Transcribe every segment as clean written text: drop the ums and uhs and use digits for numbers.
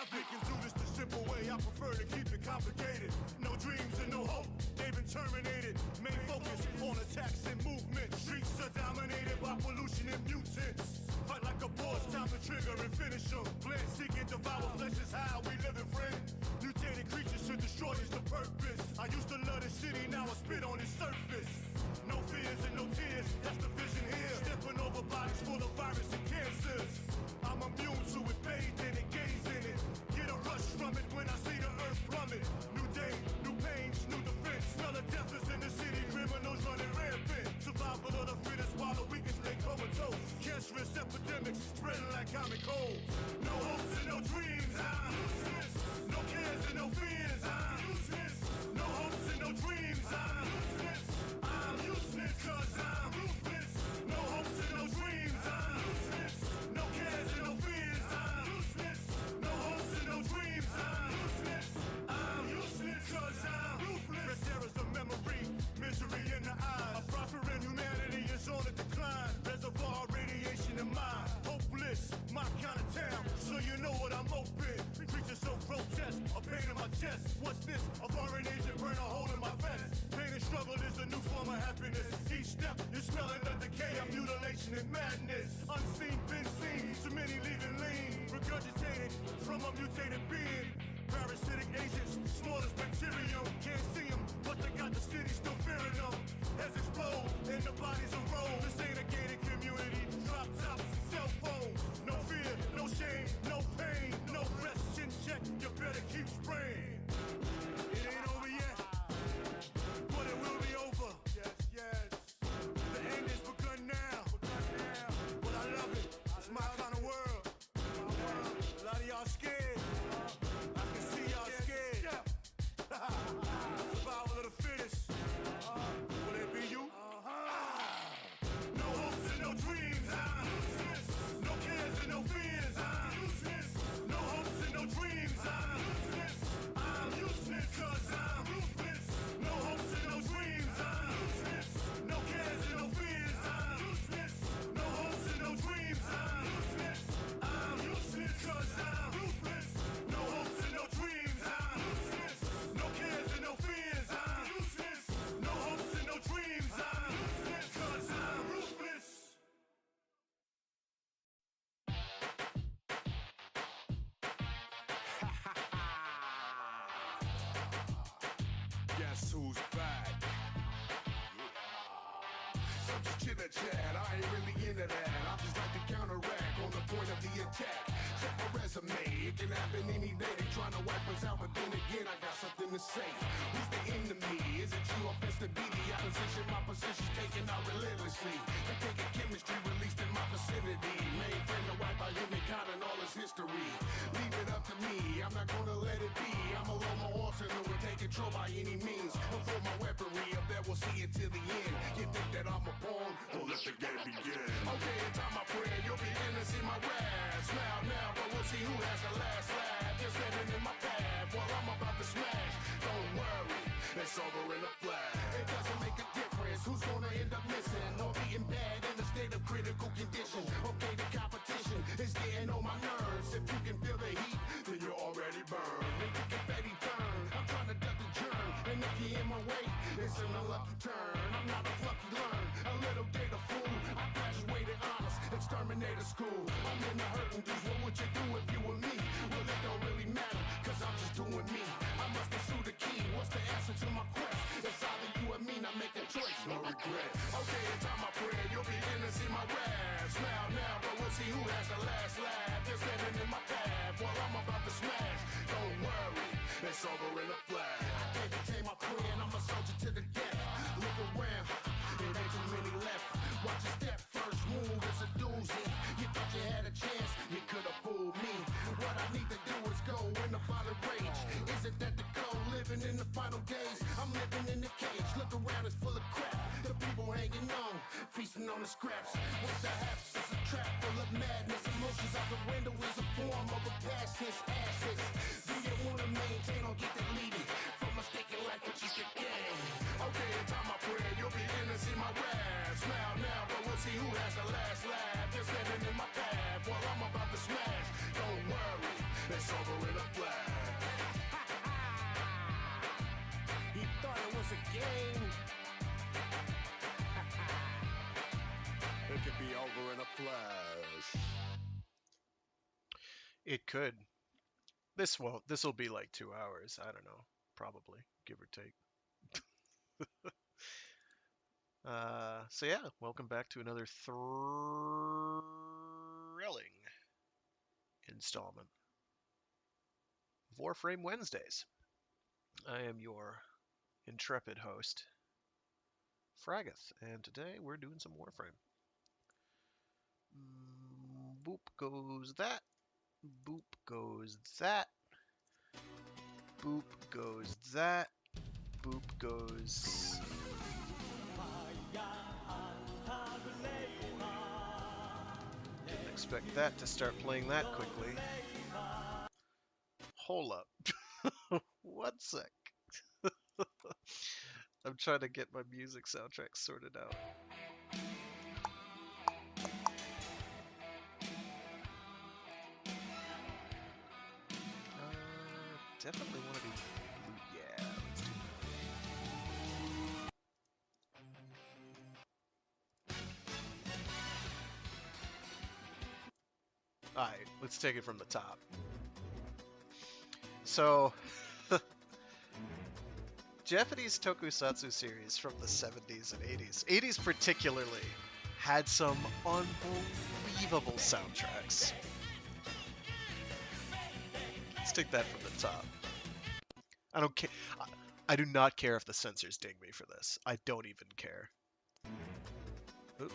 love it. Can do this the simple way, I prefer to keep it complicated. No dreams and no hope, they've been terminated. Main focus on attacks and movement. Streets are dominated by pollution and mutants. Fight like a boss, time to trigger and finish them. Blend, seek and devour flesh is how we live, friend. Mutated creatures to destroy is the purpose. I used to love the city, now I spit on its surface. No fears and no tears, that's the vision here. Stepping over bodies full of virus and cancers. I'm immune to it, bathed in it, gaze in it. Get a rush from it when I see the earth plummet. New day, new pains, new defense. Smell of death is in the city, criminals running rampant. Survival of the fittest while the weakest lay comatose. Cancerous epidemics spreading like common cold. No hopes and no dreams, I'm useless. No cares and no fears, I'm useless. No hopes and no dreams, I'm useless. I'm useless cause I'm ruthless. No hopes and no dreams, I'm useless. No cares and no fears, I'm useless. No hopes and no dreams, I'm useless. I'm useless cause I'm ruthless. Red terror's a memory, misery in the eyes. A prospering humanity is on a decline. Reservoir radiation in mind. Hopeless, my kind of town, so you know what I'm open. Creatures so grotesque, a pain in my chest. What's this? A foreign agent burn a hole in my vest. Pain and struggle is a new form of happiness. Each step, you're smelling the decay of mutilation and madness. Unseen, been seen, too many leaving lean. Regurgitated from a mutated being. Parasitic agents, smallest material. Can't see them, but they got the city still fearing them. Heads explode, and the bodies roll. This ain't a gated community. Drop tops, cell phones. No fear, no shame, no pain, no rest. Chin check, you better keep spraying. It ain't over yet, but it will be over. Yes, yes. The end is begun now. But I love it. It's my kind of world. A lot of y'all scared. I can see y'all scared. Survival of the fittest. Will it be you? No hopes and no dreams, I'm useless. No cares and no fears, I'm useless. No hopes and no dreams, I'm useless. I'm useless cause I'm ruthless. No hopes and no dreams, I'm useless. No cares and no fears, I'm useless. No hopes and no dreams, I'm useless. I'm useless cause I'm ruthless. No hopes and no dreams, I'm useless. No cares and no fears, I'm useless. No hopes and no dreams, I'm useless cause I'm ruthless. Guess who's back? So just chitter chat, I ain't really into that. I just like to counteract on the point of the attack. Check my resume, it can happen any day. They trying to wipe us out, but then again I got something to say. Who's the enemy? Is it you or Festa B? The opposition, my position's taken out relentlessly. They taking chemistry released in my vicinity. Mainframe to wipe out humankind and all its history. Leave it up to me, I'm not gonna let it be. I'm a low my arsenal and take control by any means. Before my weaponry, up there we'll see it till the end. You think that I'm a pawn? Well, let the game begin. Okay, in time, my friend, you'll begin to see my wrath. Smile now, but we'll see who has the last laugh. You're standing in my path while I'm about to smash. Don't worry, it's over in a flash. It doesn't make a difference who's gonna end up missing or being bad in a state of critical condition. Okay, the competition is getting on my nerves. If you can feel the heat, then you're already burned. Make the confetti turn, I'm trying to duck the germ. And if you're in my way, it's an unlucky turn. I'm not a fluffy learn, a little data fool. I graduated honors, exterminator school. I'm in the hurting dudes, what would you do if you were me? Well, it don't really matter, cause I'm just doing me. I must pursue the key, what's the answer to my quest? It's either you or me, not make a choice, no regret. Okay, in time, my friend, you'll begin to see my wrath. Smile now, but we'll see who has the last laugh. They're standing in my path while I'm about to smash. Don't worry, it's over in a flash. I can't contain my friend, I'm a soldier to the death. Look around, it ain't too many left. Watch your step, first move is a doozy. You thought you had a chance, you could've fooled me. What I need to do is go in the violent rage. Isn't that the goal, living in the final days? I'm living in the cage, look around, it's full of crap. The people hanging on, feasting on the scraps. What's the haps? It's a trap full of madness. Emotions out the window is a form of a past tense ashes. Do you wanna maintain or get deleted from mistaken life for just a game? Okay, in time, my friend, you'll begin to see my wrath. Smile now, but we'll see who has the last laugh. You're standing in my path while I'm about to smash. Don't worry, it's over in a flash. It could. This won't. This will be like 2 hours. I don't know. Probably, give or take. So yeah, welcome back to another thrilling installment of Warframe Wednesdays. I am your intrepid host, Fraggoth, and today we're doing some Warframe. Boop goes that. Boop goes that. Boop goes that. Boop goes. Didn't expect that to start playing that quickly. Hold up. One sec. I'm trying to get my music soundtrack sorted out. Definitely want to do blue. Yeah, let's do that. Alright, let's take it from the top. So, Japanese tokusatsu series from the 70s and 80s, 80s particularly, had some unbelievable soundtracks. Let's take that from the top. I don't care. I do not care if the censors ding me for this. I don't even care. Oop.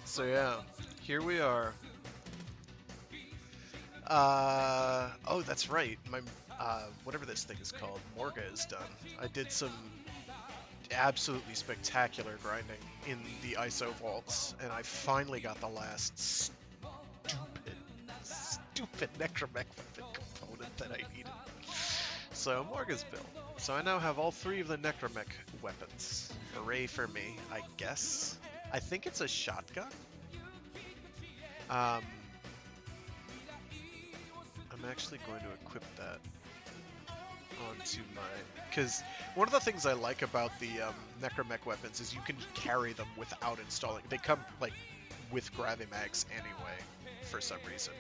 So yeah, here we are. Oh, that's right. My whatever this thing is called, Morga is done. I did some absolutely spectacular grinding in the ISO vaults, and I finally got the last stupid necromech weapon component that I needed. So Morga's built. So I now have all 3 of the necromech weapons. Hooray for me, I guess. I think it's a shotgun. I'm actually going to equip that onto my... Because one of the things I like about the necromech weapons is you can carry them without installing. They come, like, with gravimags anyway, for some reason.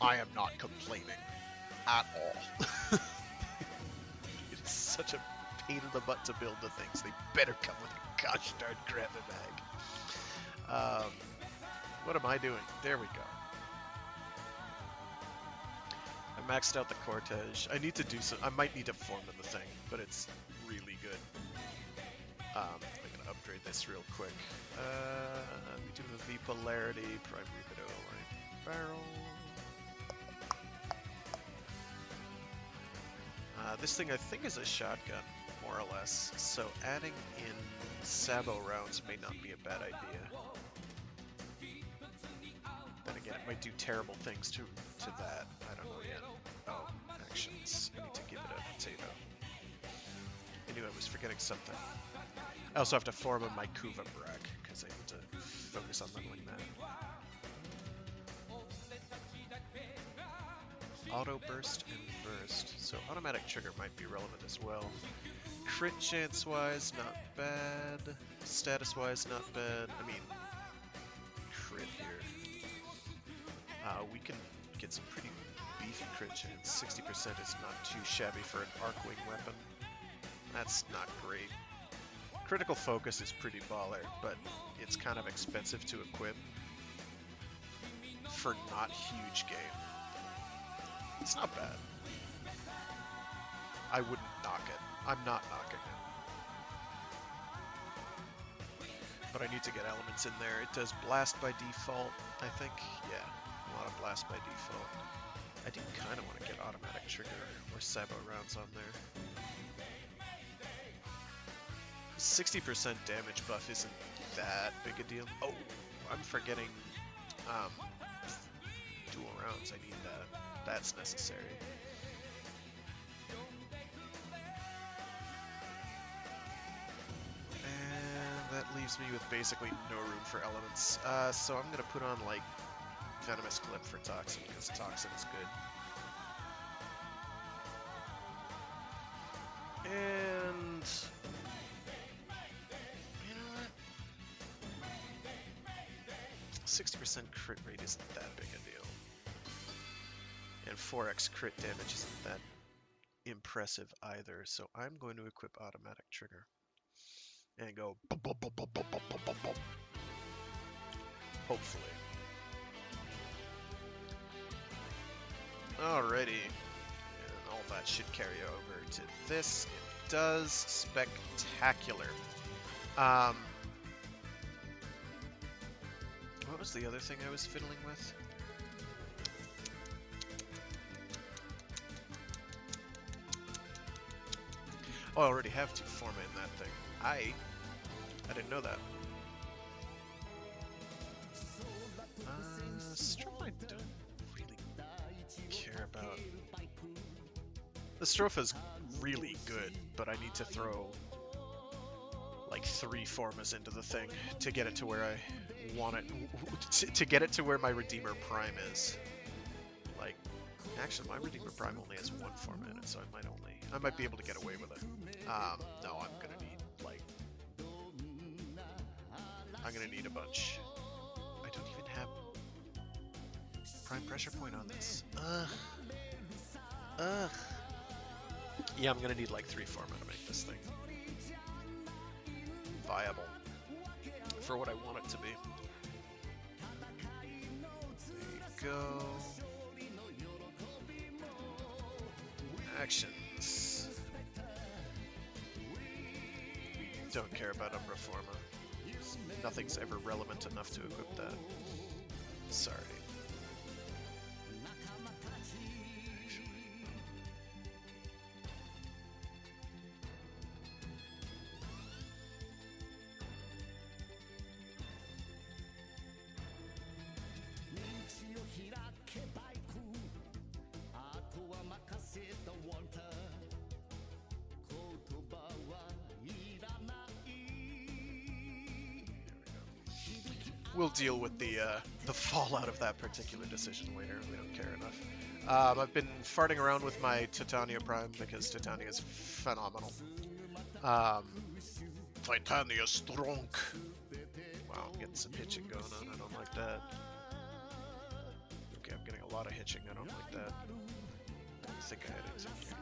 I am not complaining at all. It's such a pain in the butt to build the things. They better come with a gosh darn gravimag. What am I doing? There we go. I maxed out the cortege. I need to do some. I might need to form in the thing, but it's really good. I'm gonna upgrade this real quick. We do the V polarity, primary video line barrel. This thing I think is a shotgun, more or less. So adding in sabot rounds may not be a bad idea. Then again, it might do terrible things to that. I don't know yet. Oh, actions. I need to give it a potato. I knew I was forgetting something. I also have to form on my Kuva Brak, because I need to focus on leveling that. Auto burst and burst. So automatic trigger might be relevant as well. Crit chance wise, not bad. Status wise, not bad. I mean, crit here. We can get some pretty beefy crit chance. 60% is not too shabby for an Arcwing weapon. That's not great. Critical focus is pretty baller, but it's kind of expensive to equip for not huge game. It's not bad. I wouldn't knock it. I'm not knocking it. But I need to get elements in there. It does blast by default, I think. Yeah, a lot of blast by default. I do kind of want to get automatic trigger or sabot rounds on there. 60% damage buff isn't that big a deal. Oh, I'm forgetting dual rounds. I need that. That's necessary. leaves me with basically no room for elements. So I'm gonna put on like Venomous Clip for Toxin, because Toxin is good. And you know what? 60% crit rate isn't that big a deal. And 4x crit damage isn't that impressive either, so I'm going to equip Automatic Trigger. And go bum, bum, bum, bum, bum, bum, bum, bum. Hopefully. Alrighty. And all that should carry over to this. It does. Spectacular. What was the other thing I was fiddling with? Oh, I already have 2 forma in that thing. I didn't know that. Strophe I don't really care about. The Stropha's really good, but I need to throw like 3 formas into the thing to get it to where I want it, to get it to where my Redeemer Prime is. Like, actually, my Redeemer Prime only has 1 forma in it, so I might be able to get away with it. No, I'm gonna need a bunch. I don't even have Prime Pressure Point on this. Yeah, I'm gonna need like 3 forma to make this thing viable for what I want it to be. There you go. Actions. Don't care about Umbra Forma. Nothing's ever relevant enough to equip that. Sorry. We'll deal with the fallout of that particular decision later. We don't care enough. I've been farting around with my Titania Prime because Titania is phenomenal. Titania strong. Wow, I'm getting some hitching going on. I don't like that. Okay, I'm getting a lot of hitching. I don't like that. I think I had executed.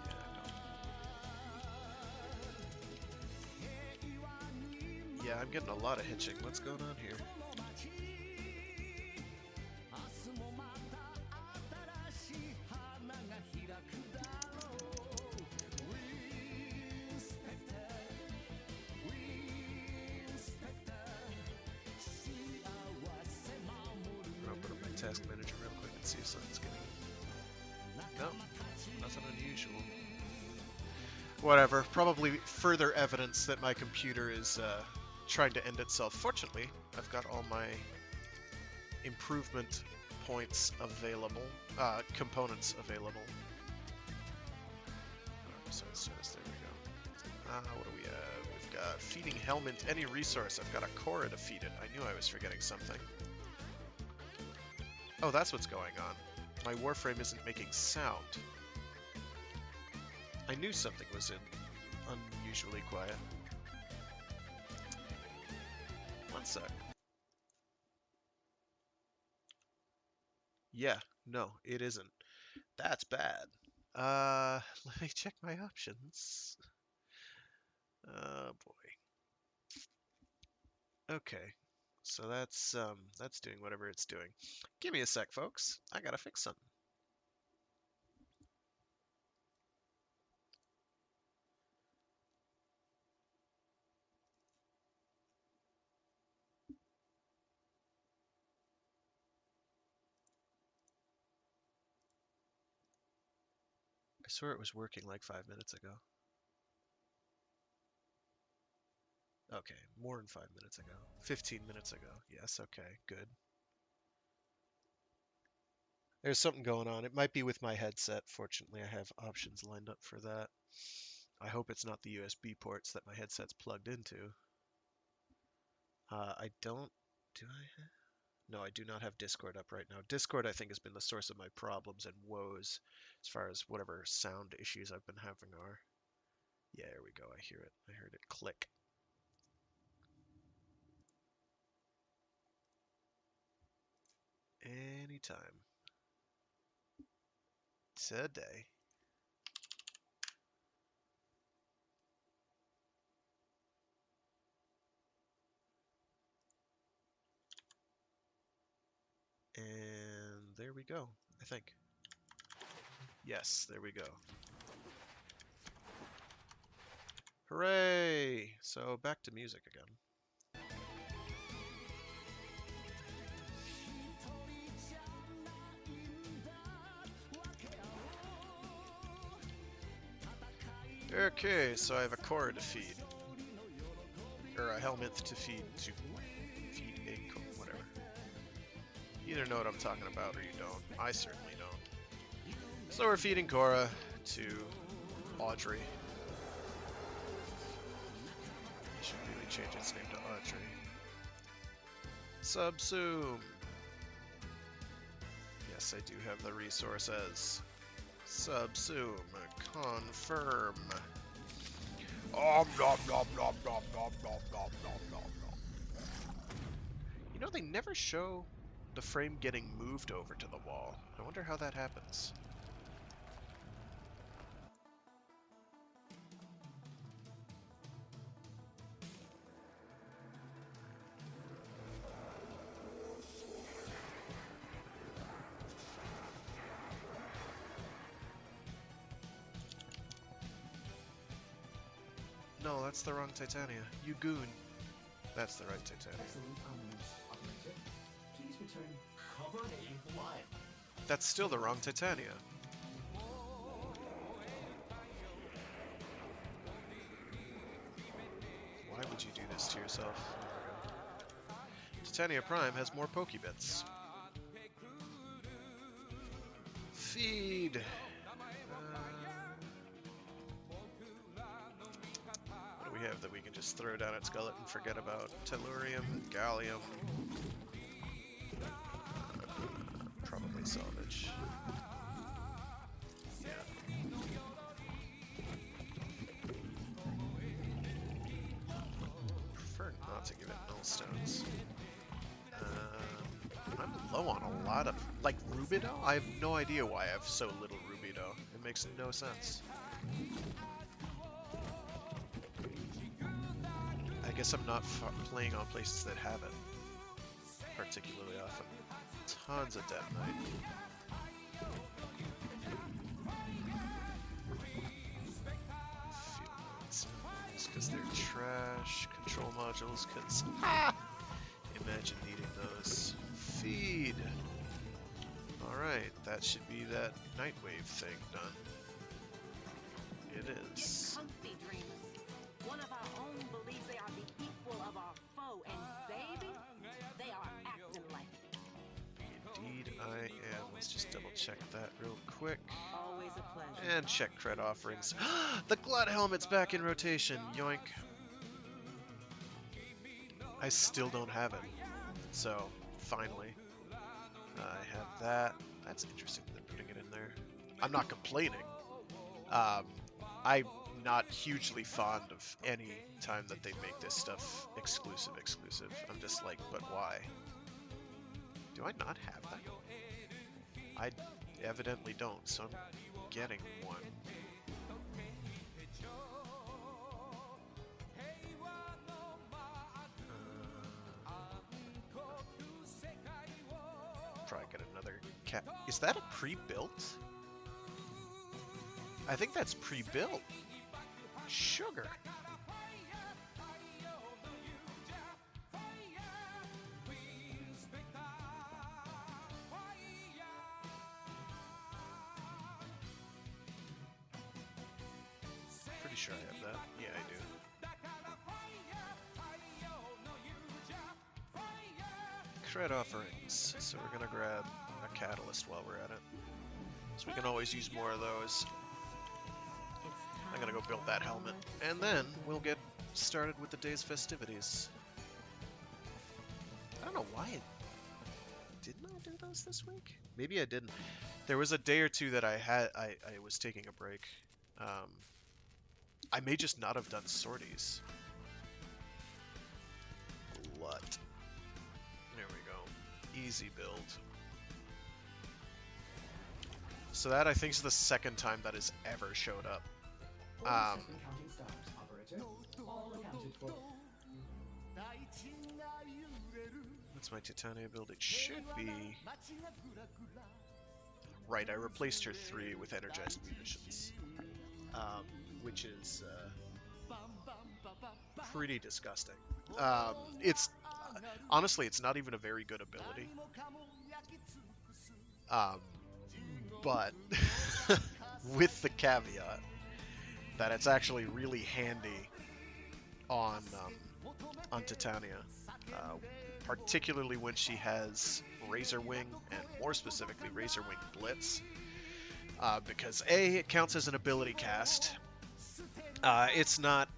Yeah, I'm getting a lot of hitching. What's going on here? I'll put up my task manager real quick and see if something's getting... No, nothing unusual. Whatever, probably further evidence that my computer is trying to end itself. Fortunately, I've got all my improvement points available, components available. So there we go. What do we have? We've got feeding Helminth any resource. I've got a Cora to feed it. I knew I was forgetting something. Oh, that's what's going on. My Warframe isn't making sound. I knew something was unusually quiet. One sec. Yeah, no, it isn't. That's bad. Let me check my options. Oh boy. Okay, so that's doing whatever it's doing. Give me a sec, folks. I gotta fix something. I swear it was working like 5 minutes ago. Okay, more than 5 minutes ago. 15 minutes ago. Yes, okay, good. There's something going on. It might be with my headset. Fortunately, I have options lined up for that. I hope it's not the USB ports that my headset's plugged into. I don't. Do I have? No, I do not have Discord up right now. Discord, I think, has been the source of my problems and woes as far as whatever sound issues I've been having are. Yeah, there we go. I hear it. I heard it click. Anytime. Today. And there we go, I think. Yes, there we go. Hooray! So back to music again. Okay, so I have a Korra to feed. Or a Helminth to feed a whatever. You either know what I'm talking about or you don't. I certainly don't. So we're feeding Korra to Audrey. You should really change its name to Audrey. Subsume. Yes, I do have the resources. Subsume. Confirm. Nom nom nom nom nom nom nom nom nom nom. You know, they never show the frame getting moved over to the wall. I wonder how that happens. No, that's the wrong Titania. You goon. That's the right Titania. Please return covered in blood. That's still the wrong Titania. Why would you do this to yourself? There we go. Titania Prime has more Pokebits. Feed! What do we have that we can just throw down at Skullet and forget about? Tellurium, Gallium. Probably salvage. Yeah. Prefer not to give it null stones. I'm low on a lot of... Like, Rubido? I have no idea why I have so little Rubido. It makes no sense. I guess I'm not playing on places that have it particularly often. Tons of Death Knight. Field modes. Because they're trash. Control modules, because... Imagine needing those. Feed! Alright, that should be that Nightwave thing done. It is. Comfy dreamers. One of our own believes they are the equal of our foe, and baby, they are acting like it. Indeed I am. Let's just double check that real quick. Always a pleasure. And check cred offerings. The Glut Helmet's back in rotation. Yoink. I still don't have it. So, finally. I have that. That's interesting that they're putting it in there. I'm not complaining. I'm not hugely fond of any time that they make this stuff exclusive. I'm just like, but why? Do I not have that? I evidently don't, so I'm getting one. Probably get another cat. Is that a pre-built? I think that's pre-built. Sugar. Pretty sure I have that. Yeah, I do. Cred offerings. So we're gonna grab a catalyst while we're at it. So we can always use more of those. I'm gonna go build that helmet, and then we'll get started with the day's festivities. I don't know why didn't I do those this week? Maybe I didn't. There was a day or two that I was taking a break. I may just not have done sorties. Glut. There we go. Easy build. So that I think is the second time that has ever showed up. 4 second counting stars, operator. All accounted for. What's my Titania build? It should be... Right, I replaced her 3 with energized munitions. Which is pretty disgusting. It's honestly, it's not even a very good ability. But with the caveat that it's actually really handy on Titania, particularly when she has Razor Wing, and more specifically Razor Wing Blitz, because A, it counts as an ability cast. It's not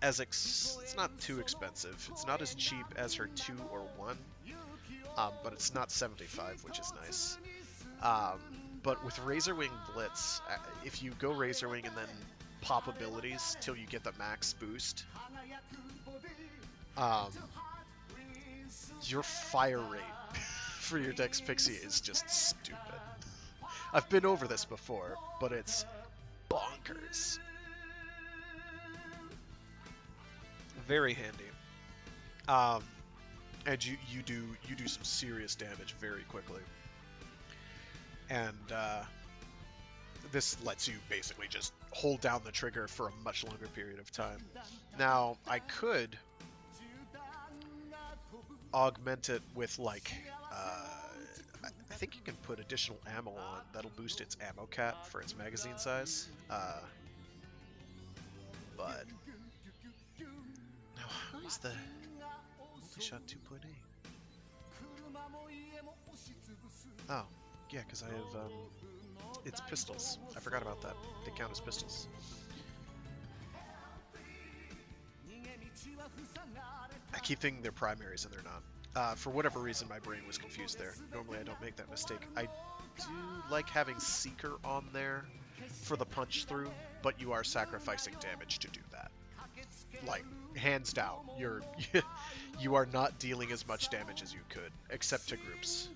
too expensive. It's not as cheap as her 2 or 1, but it's not 75, which is nice. But with Razor Wing Blitz, if you go Razor Wing and then pop abilities till you get the max boost, your fire rate for your Dex Pixie is just stupid. I've been over this before, but it's bonkers. Very handy. And you do some serious damage very quickly. And this lets you basically just hold down the trigger for a much longer period of time. Now, I could augment it with, like, I think you can put additional ammo on. That'll boost its ammo cap for its magazine size. But now, how is the multi-shot 2.8? Oh, yeah, because I have, it's pistols. I forgot about that. They count as pistols. I keep thinking they're primaries and they're not. For whatever reason, my brain was confused there. Normally I don't make that mistake. I do like having Seeker on there for the punch through, but you are sacrificing damage to do that. Like, hands down, you are not dealing as much damage as you could, except to groups.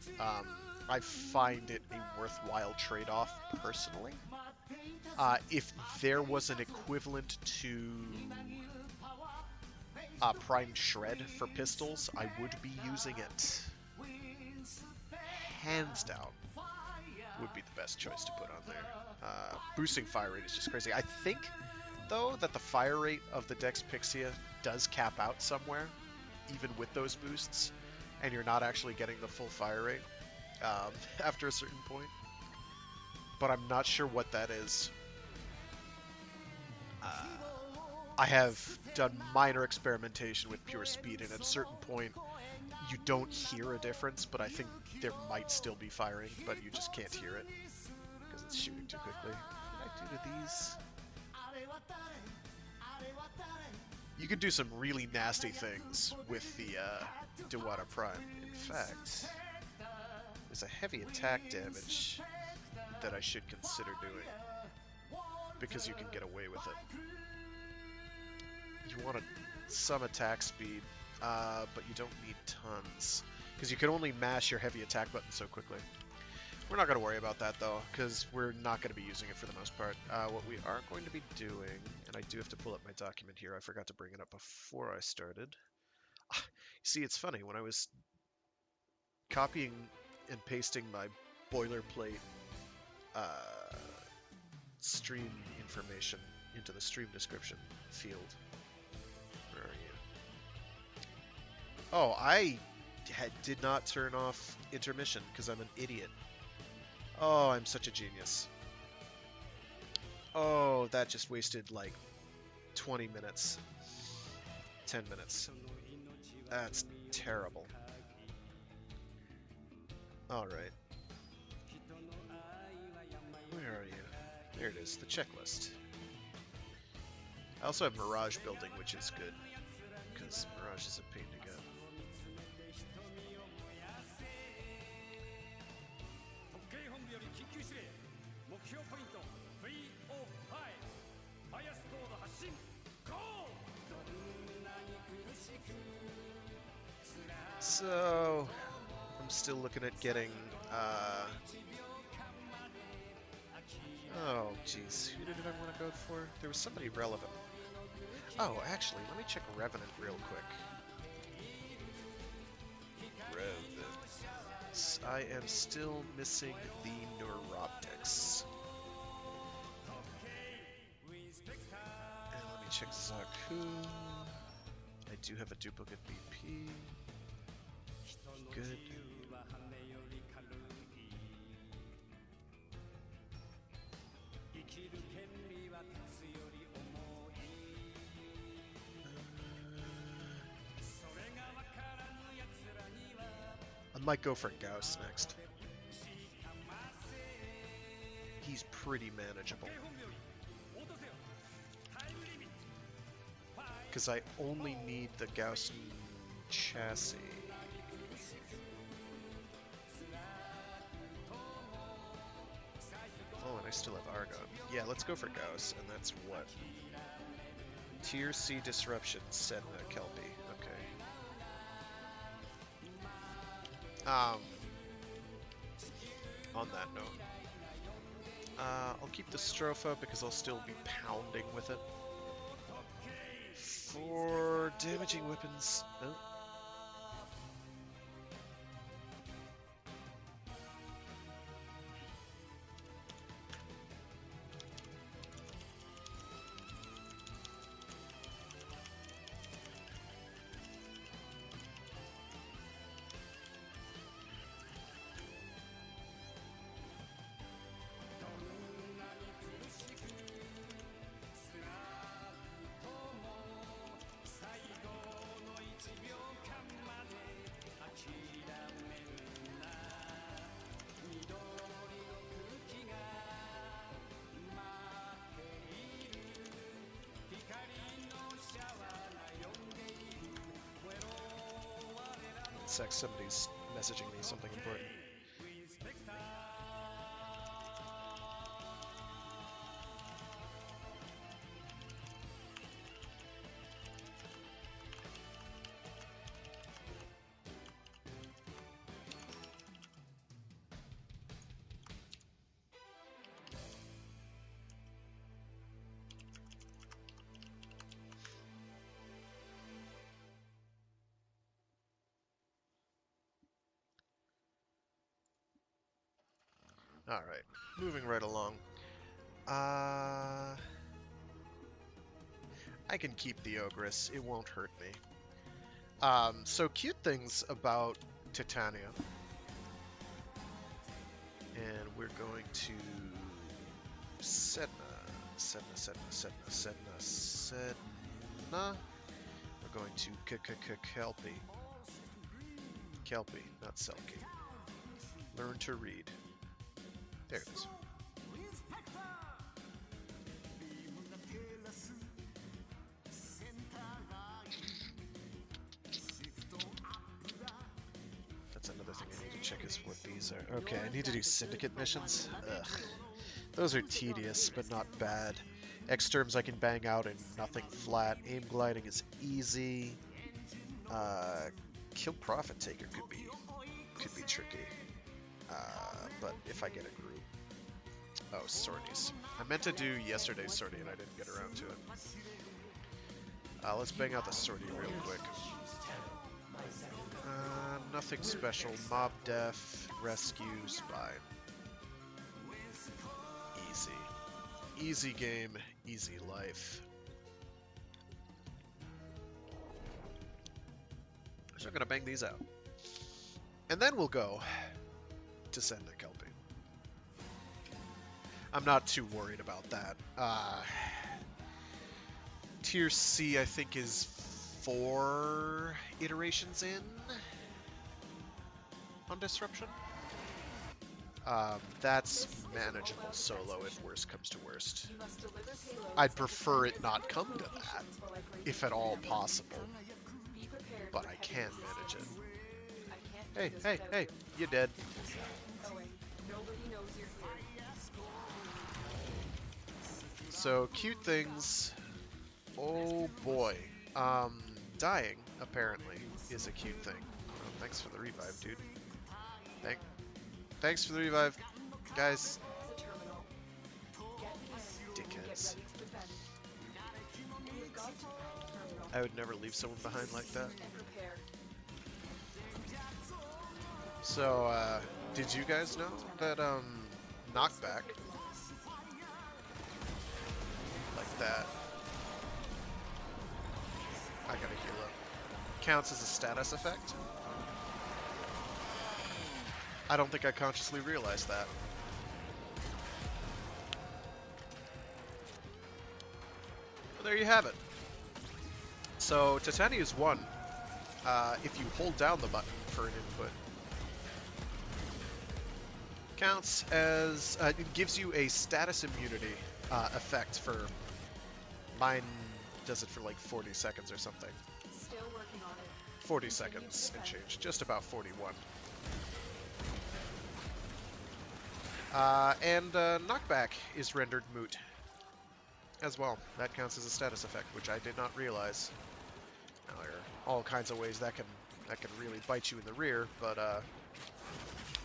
I find it a worthwhile trade-off personally. If there was an equivalent to Prime Shred for pistols, I would be using it. Hands down, would be the best choice to put on there. Boosting fire rate is just crazy. I think, though, that the fire rate of the Dex Pixia does cap out somewhere, even with those boosts, and you're not actually getting the full fire rate after a certain point. But I'm not sure what that is. I have done minor experimentation with pure speed, and at a certain point, you don't hear a difference, but I think there might still be firing, but you just can't hear it, because it's shooting too quickly. What did I do to these? You could do some really nasty things with the Dewata Prime. In fact, there's a heavy attack damage that I should consider doing, because you can get away with it. You want some attack speed, but you don't need tons, because you can only mash your heavy attack button so quickly. We're not going to worry about that, though, because we're not going to be using it for the most part. What we are going to be doing, and I do have to pull up my document here. I forgot to bring it up before I started. See, it's funny. When I was copying and pasting my boilerplate stream information into the stream description field. Where are you? Oh, I did not turn off intermission because I'm an idiot. Oh, I'm such a genius. Oh, that just wasted like 20 minutes. 10 minutes. That's terrible. Alright. Where are you? There it is, the checklist. I also have Mirage building, which is good, because Mirage is a pain to get. So, I'm still looking at getting, oh, jeez. Who did I want to go for? There was somebody relevant. Oh, actually, let me check Revenant real quick. Revenant. I am still missing the Neuroptics. And let me check Zaku. I do have a duplicate BP. Good. I might go for Gauss next. He's pretty manageable. Because I only need the Gauss chassis. Oh, and I still have Argon. Yeah, let's go for Gauss, and that's what? Tier C Disruption, Sedna, Kelpie. Okay. On that note, I'll keep the Stropha because I'll still be pounding with it. For damaging weapons, oh. Sec, somebody's messaging me something important. Alright, moving right along. I can keep the Ogress, it won't hurt me. So cute things about Titania. And we're going to Sedna. We're going to Kelpie. Kelpie, not Selkie. Learn to read. There it is. That's another thing I need to check is what these are. Okay, I need to do syndicate missions. Ugh. Those are tedious, but not bad. Exterms I can bang out in nothing flat. Aim gliding is easy. Kill Profit Taker could be tricky. But if I get a group. Oh, sorties. I meant to do yesterday's sortie and I didn't get around to it. Let's bang out the sortie real quick. Nothing special. Mob Def, Rescue, Spine. Easy. Easy game, easy life. So I'm gonna bang these out. And then we'll go to Sedna Kelpie. I'm not too worried about that. Tier C, I think, is 4 iterations in on Disruption. That's manageable solo if worst comes to worst. I'd prefer it not come to that, if at all possible. But I can manage it. Hey, you're dead. So, cute things. Oh boy. Dying, apparently, is a cute thing. Thanks for the revive, dude. Thanks for the revive, guys. The terminal. Get Dickheads. ready to defend. We've got terminal. I would never leave someone behind like that. And prepare. So, did you guys know that, knockback, like that, I gotta heal up, counts as a status effect? I don't think I consciously realized that. Well, there you have it. So, Titania's 1, if you hold down the button for an input, counts as, it gives you a status immunity effect for, mine does it for like 40 seconds or something. Still working on it. 40 seconds and change, just about 41. And knockback is rendered moot as well. That counts as a status effect, which I did not realize. Now, there are all kinds of ways that can really bite you in the rear, but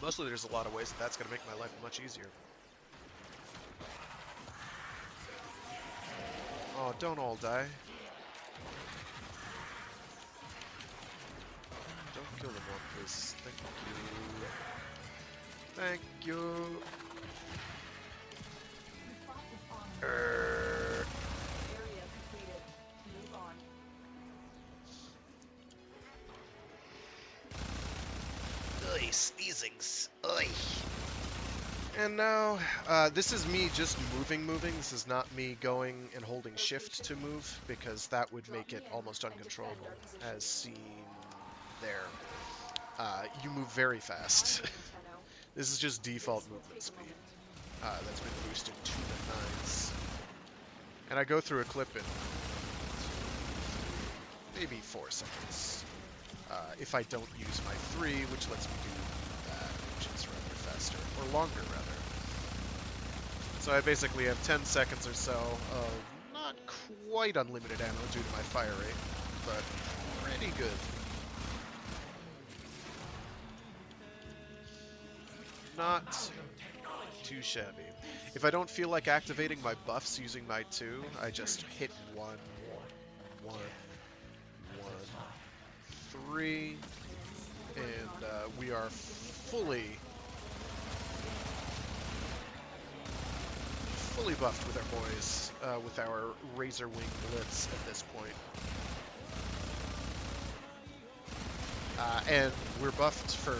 mostly there's a lot of ways that's going to make my life much easier. Oh, don't all die. Don't kill them all, please. Thank you. Thank you. Area completed. Move on. Oi, sneezings. Oi. And now, this is me just moving. This is not me going and holding shift to move, because that would make it almost uncontrollable, as seen there. You move very fast. This is just default movement speed. That's been boosted to the 9s. And I go through a clip in maybe 4 seconds. If I don't use my 3, which lets me do that, which is rather faster, or longer rather. So I basically have 10 seconds or so of not quite unlimited ammo due to my fire rate, but pretty good. Not too shabby. If I don't feel like activating my buffs using my 2, I just hit 1, 1, 3, and we are fully buffed with our boys, with our Razor Wing Blitz at this point. And we're buffed for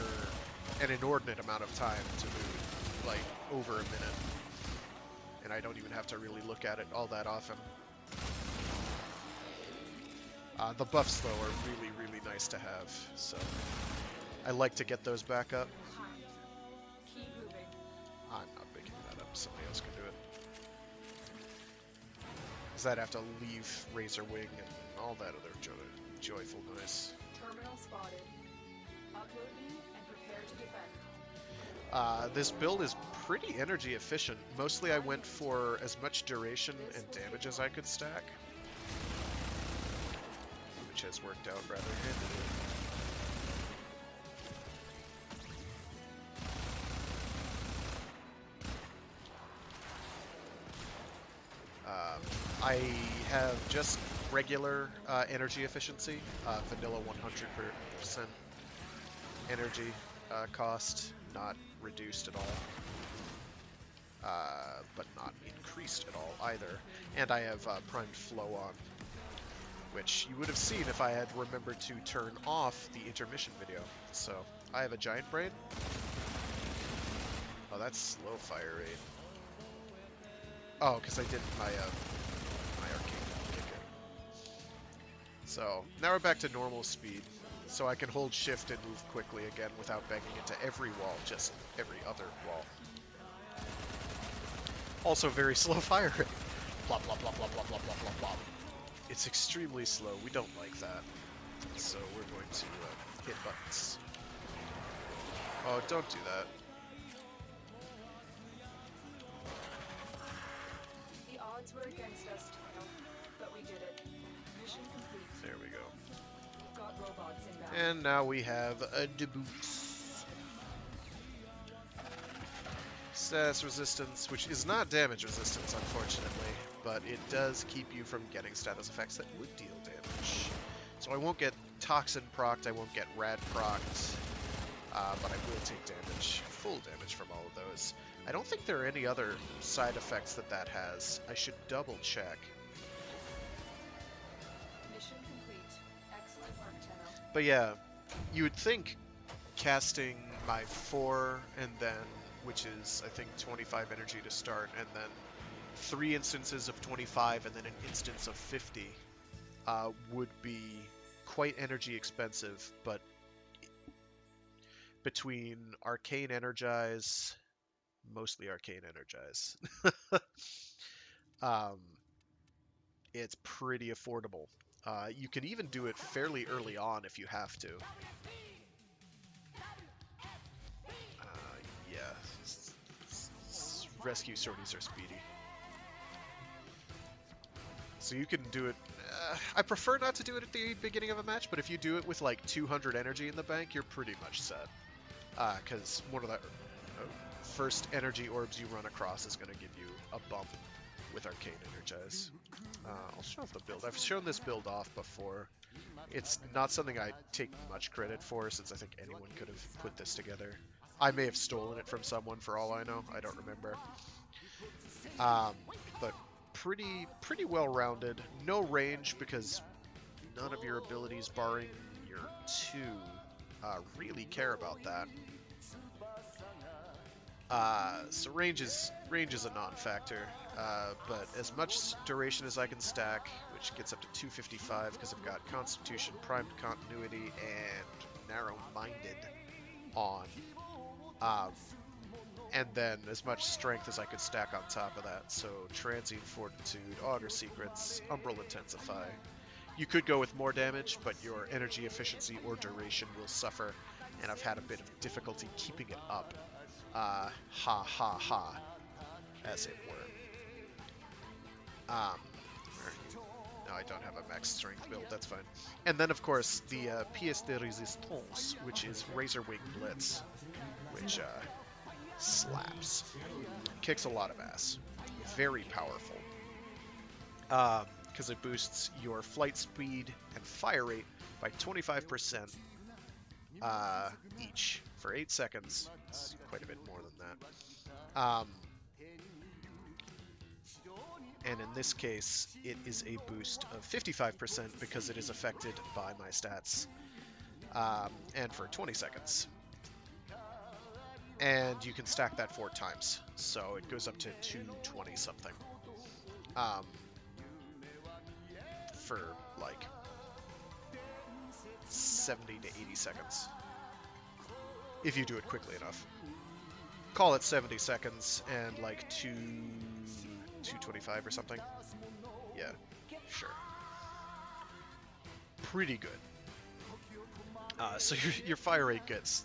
an inordinate amount of time to move, like over a minute. And I don't even have to really look at it all that often. The buffs, though, are really, really nice to have, so I like to get those back up. Keep moving. I'm not picking that up, somebody else can do it. Because I'd have to leave Razor Wing and all that other joyful noise. Terminal spotted. Upload me and prepare to defend. This build is pretty energy efficient. Mostly I went for as much duration and damage as I could stack, which has worked out rather handily. I have just regular energy efficiency, vanilla 100% energy cost, not reduced at all, but not increased at all either. And I have primed flow on, which you would have seen if I had remembered to turn off the intermission video. So I have a giant brain. Oh, that's slow fire rate. Oh, because I did my my arcade kick it. So now we're back to normal speed, so I can hold shift and move quickly again without banging into every wall, just every other wall. Also very slow fire rate. Plop, plop, plop, plop, plop, plop, plop, plop, plop. It's extremely slow. We don't like that. So we're going to hit buttons. Oh, don't do that. The odds were against us, Tile, but we did it. Mission complete. There we go. We've got robots inbound. And now we have a debut. Status resistance, which is not damage resistance, unfortunately, but it does keep you from getting status effects that would deal damage. So I won't get Toxin procced, I won't get Rad procced, but I will take damage, full damage from all of those. I don't think there are any other side effects that has. I should double check. Mission complete. Excellent work, Tenno. But yeah, you would think casting my 4 and then, which is I think 25 energy to start, and then 3 instances of 25 and then an instance of 50 would be quite energy expensive, but between Arcane Energize, mostly Arcane Energize, it's pretty affordable. You can even do it fairly early on if you have to. Yeah, rescue sorties are speedy. So you can do it. I prefer not to do it at the beginning of a match, but if you do it with like 200 energy in the bank, you're pretty much set. Because one of the first energy orbs you run across is going to give you a bump with Arcane Energize. I'll show off the build. I've shown this build off before. It's not something I take much credit for, since I think anyone could have put this together. I may have stolen it from someone for all I know. I don't remember. But pretty well rounded. No range, because none of your abilities, barring your 2, really care about that. So range is a non-factor, but as much duration as I can stack, which gets up to 255 because I've got Constitution, Primed Continuity, and Narrow-Minded on, and then as much strength as I could stack on top of that, so Transient Fortitude, Augur Secrets, Umbral Intensify. You could go with more damage, but your energy efficiency or duration will suffer, and I've had a bit of difficulty keeping it up. As it were. Where are you? No, I don't have a max strength build, that's fine. And then, of course, the pièce de résistance, which is Razorwing Blitz, which slaps. Kicks a lot of ass. Very powerful. Because it boosts your flight speed and fire rate by 25% each for 8 seconds. It's quite a bit more than that. And in this case, it is a boost of 55% because it is affected by my stats. And for 20 seconds. And you can stack that 4 times, so it goes up to 220 something. For like 70 to 80 seconds. If you do it quickly enough. Call it 70 seconds and like 225 or something. Yeah, sure. Pretty good. So your fire rate gets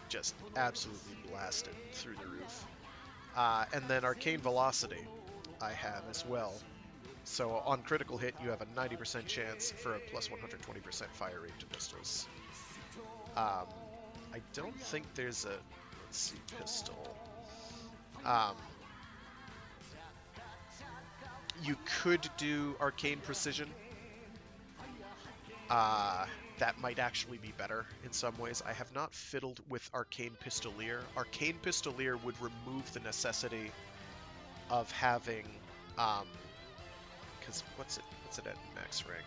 just absolutely blasted through the roof. And then Arcane Velocity I have as well. So on critical hit, you have a 90% chance for a plus 120% fire rate to pistols. I don't think there's a, let's see, pistol. You could do Arcane Precision. That might actually be better in some ways. I have not fiddled with Arcane Pistolier. Arcane Pistolier would remove the necessity of having, because what's it at max rank?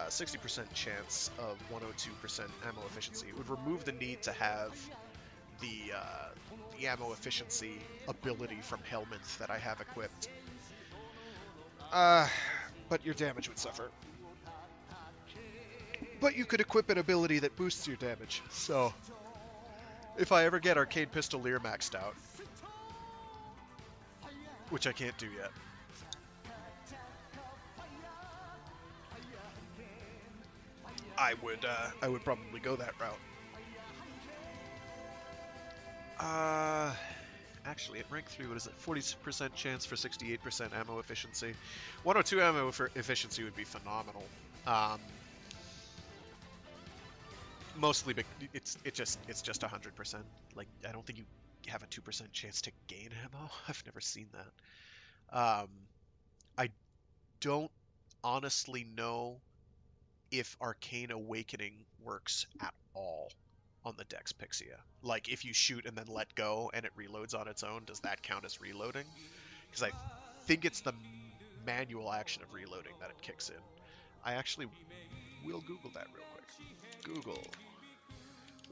60% chance of 102% ammo efficiency. It would remove the need to have the ammo efficiency ability from Helminth that I have equipped. But your damage would suffer. But you could equip an ability that boosts your damage. So, if I ever get Arcane Pistolier maxed out, which I can't do yet, I would probably go that route. Actually, at rank 3, what is it? 40% chance for 68% ammo efficiency. 102 ammo efficiency would be phenomenal. Mostly, it's just 100%. Like, I don't think you have a 2% chance to gain ammo. I've never seen that. I don't honestly know if Arcane Awakening works at all on the Dex Pixia. Like, if you shoot and then let go and it reloads on its own, does that count as reloading? Because I think it's the manual action of reloading that it kicks in. I actually will Google that real quick. Google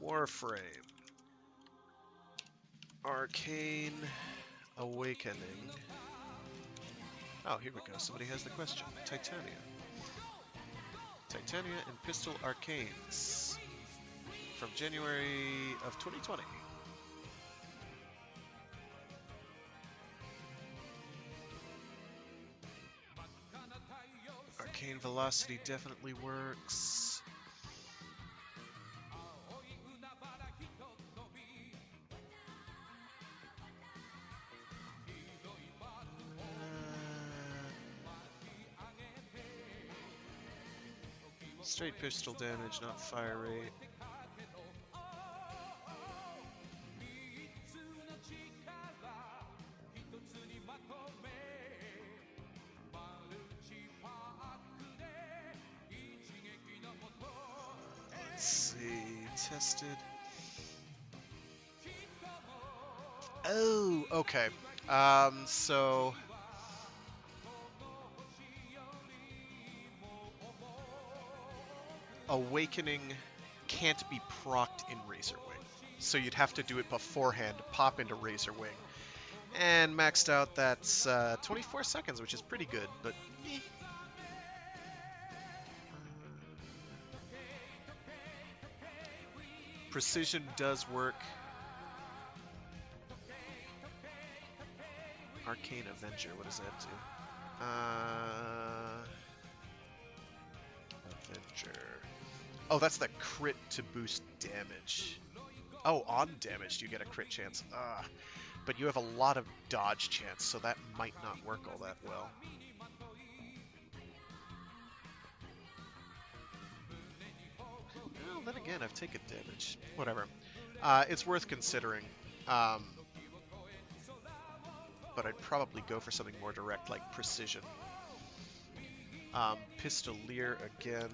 Warframe Arcane Awakening. Oh, here we go. Somebody has the question. Titania. Titania and Pistol Arcanes from January of 2020. Arcane Velocity definitely works. Straight pistol damage, not fire rate. Let's see, tested. Oh, okay. So Awakening can't be procced in Razor Wing. So you'd have to do it beforehand, pop into Razor Wing. And maxed out, that's 24 seconds, which is pretty good, but eh. Precision does work. Arcane Avenger, what does that do? Avenger. Oh, that's the crit to boost damage. Oh, on damage you get a crit chance. But you have a lot of dodge chance, so that might not work all that well. Well, then again, I've taken damage. Whatever. It's worth considering. But I'd probably go for something more direct, like Precision. Pistolier again.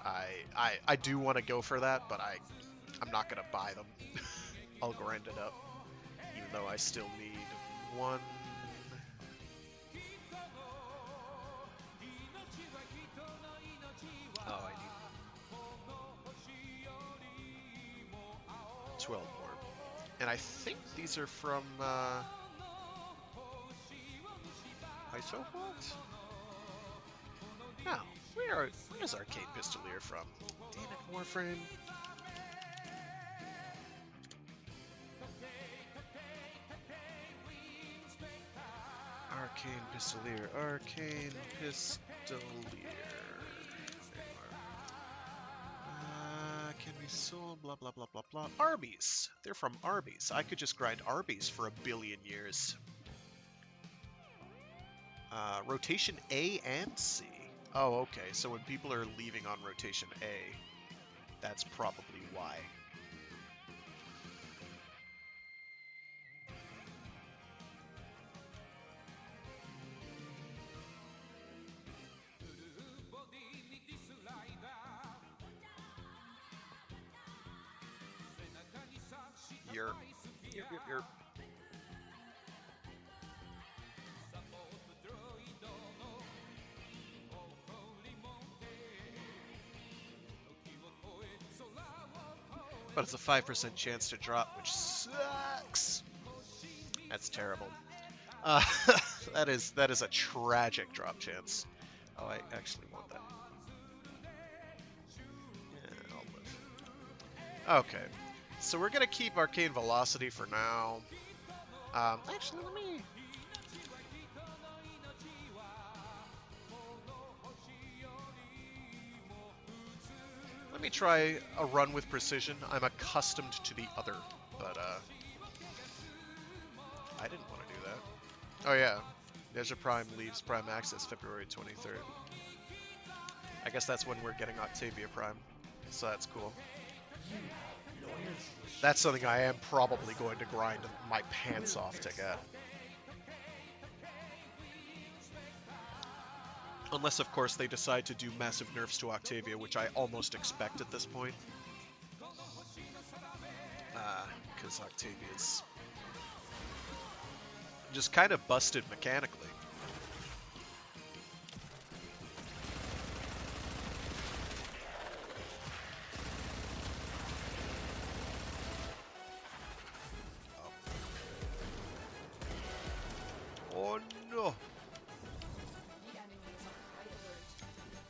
I do want to go for that, but I'm not gonna buy them. I'll grind it up, even though I still need one. Oh, I need 12 more. And I think these are from Isovault? No. Where's Arcane Pistolier from? Damn it, Warframe. Arcane Pistolier. Arcane Pistolier. Can be sold, blah, blah, blah, blah, blah. Arby's. They're from Arby's. I could just grind Arby's for a billion years. Rotation A and C. Oh, okay. So when people are leaving on rotation A, that's probably why. You're. But it's a 5% chance to drop, which sucks. That's terrible. That is a tragic drop chance. Oh, I actually want that. Yeah, I'll live. Okay, so we're gonna keep Arcane Velocity for now. Actually, let me try a run with Precision. I'm accustomed to the other, but I didn't want to do that. Oh yeah, Ninja Prime leaves Prime Access February 23rd. I guess that's when we're getting Octavia Prime, so that's cool. That's something I am probably going to grind my pants off to get. Unless, of course, they decide to do massive nerfs to Octavia, which I almost expect at this point. Because Octavia's just kind of busted mechanically. Oh no! The enemy is on high alert.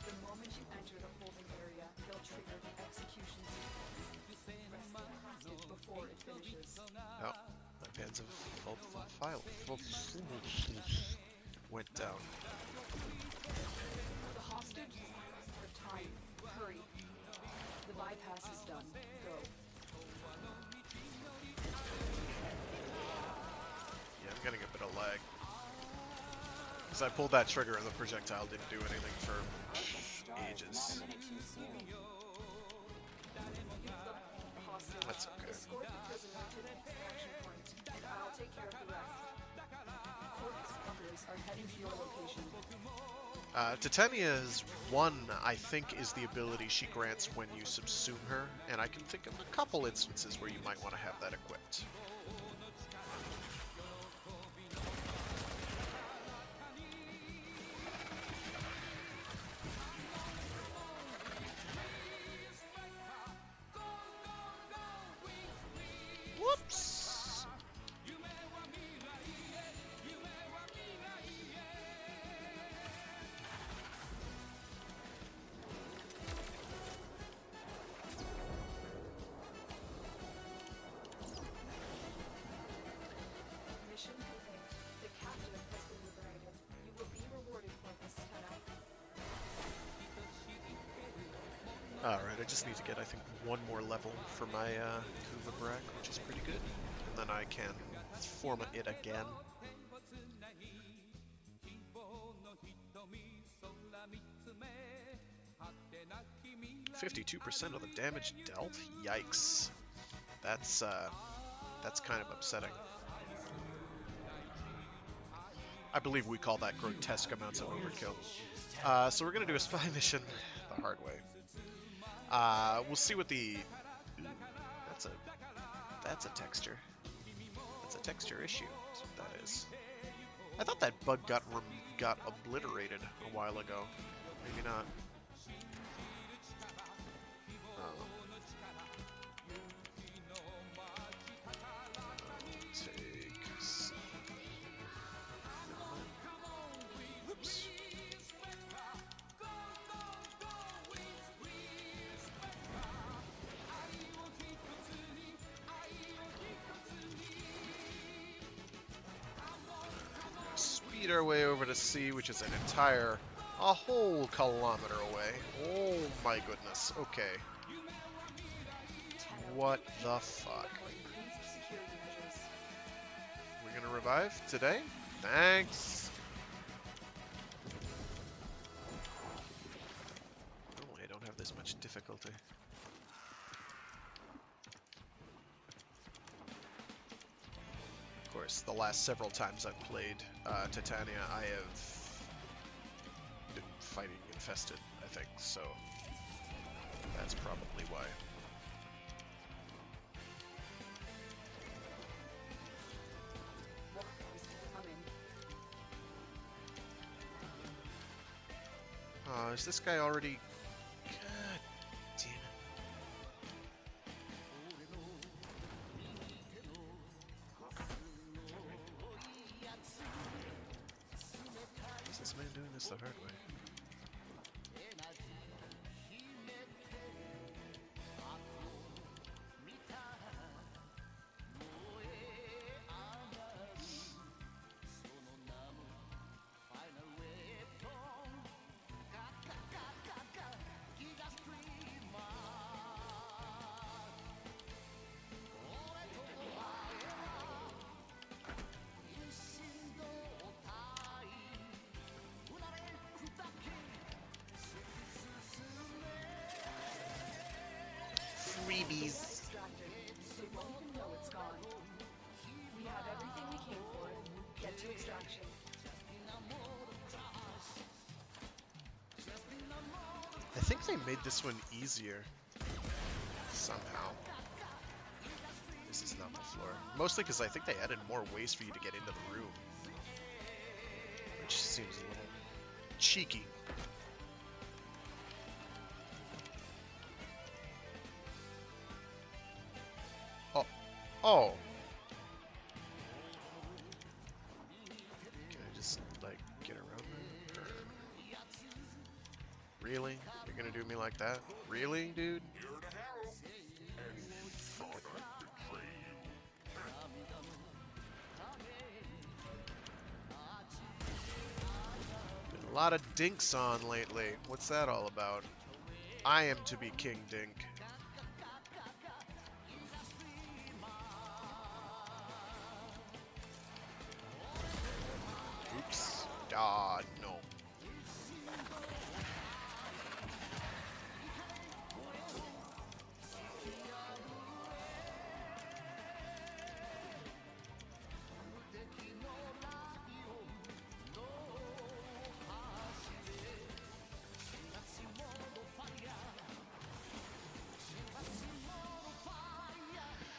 The moment you enter the holding area, they'll trigger the execution sequence. Press the hostage before it finishes. Oh, my pants have went down. The hostage is pressed for time. Hurry. The bypass is done. Go. Yeah, I'm getting a bit of lag. Because I pulled that trigger and the projectile didn't do anything for ages. That's okay. Escort the prisoner to the extraction point, and I'll take care of the rest. Corpse hunters are heading to your location. Titania's one, I think, is the ability she grants when you subsume her, and I can think of a couple instances where you might want to have that equipped. Whoops! 10 out. Alright, I just need to get, I think, one more level for my Hoover which is pretty good. And then I can form it again. 52% of the damage dealt? Yikes. That's kind of upsetting. I believe we call that grotesque amounts of overkill. So we're gonna do a spy mission the hard way. We'll see what the... Ooh, that's a texture. That's a texture issue, is what that is. I thought that bug got obliterated a while ago. Maybe not. Our way over to C, which is a whole kilometer away. Oh my goodness. Okay. What the fuck? We're gonna revive today? Thanks. Normally I don't have this much difficulty. Of course, the last several times I've played Titania, I have been fighting infested, I think, so that's probably why. Is this guy already... God damn it. Is this man doing this the hard way? I think they made this one easier somehow. This is not the floor. Mostly because I think they added more ways for you to get into the room, which seems a little cheeky. Oh. Oh. Can I just, like, get around there? Or... Really? You're gonna do me like that? Really, dude? Been a lot of dinks on lately. What's that all about? I am to be King Dink. Oops. Ah, no.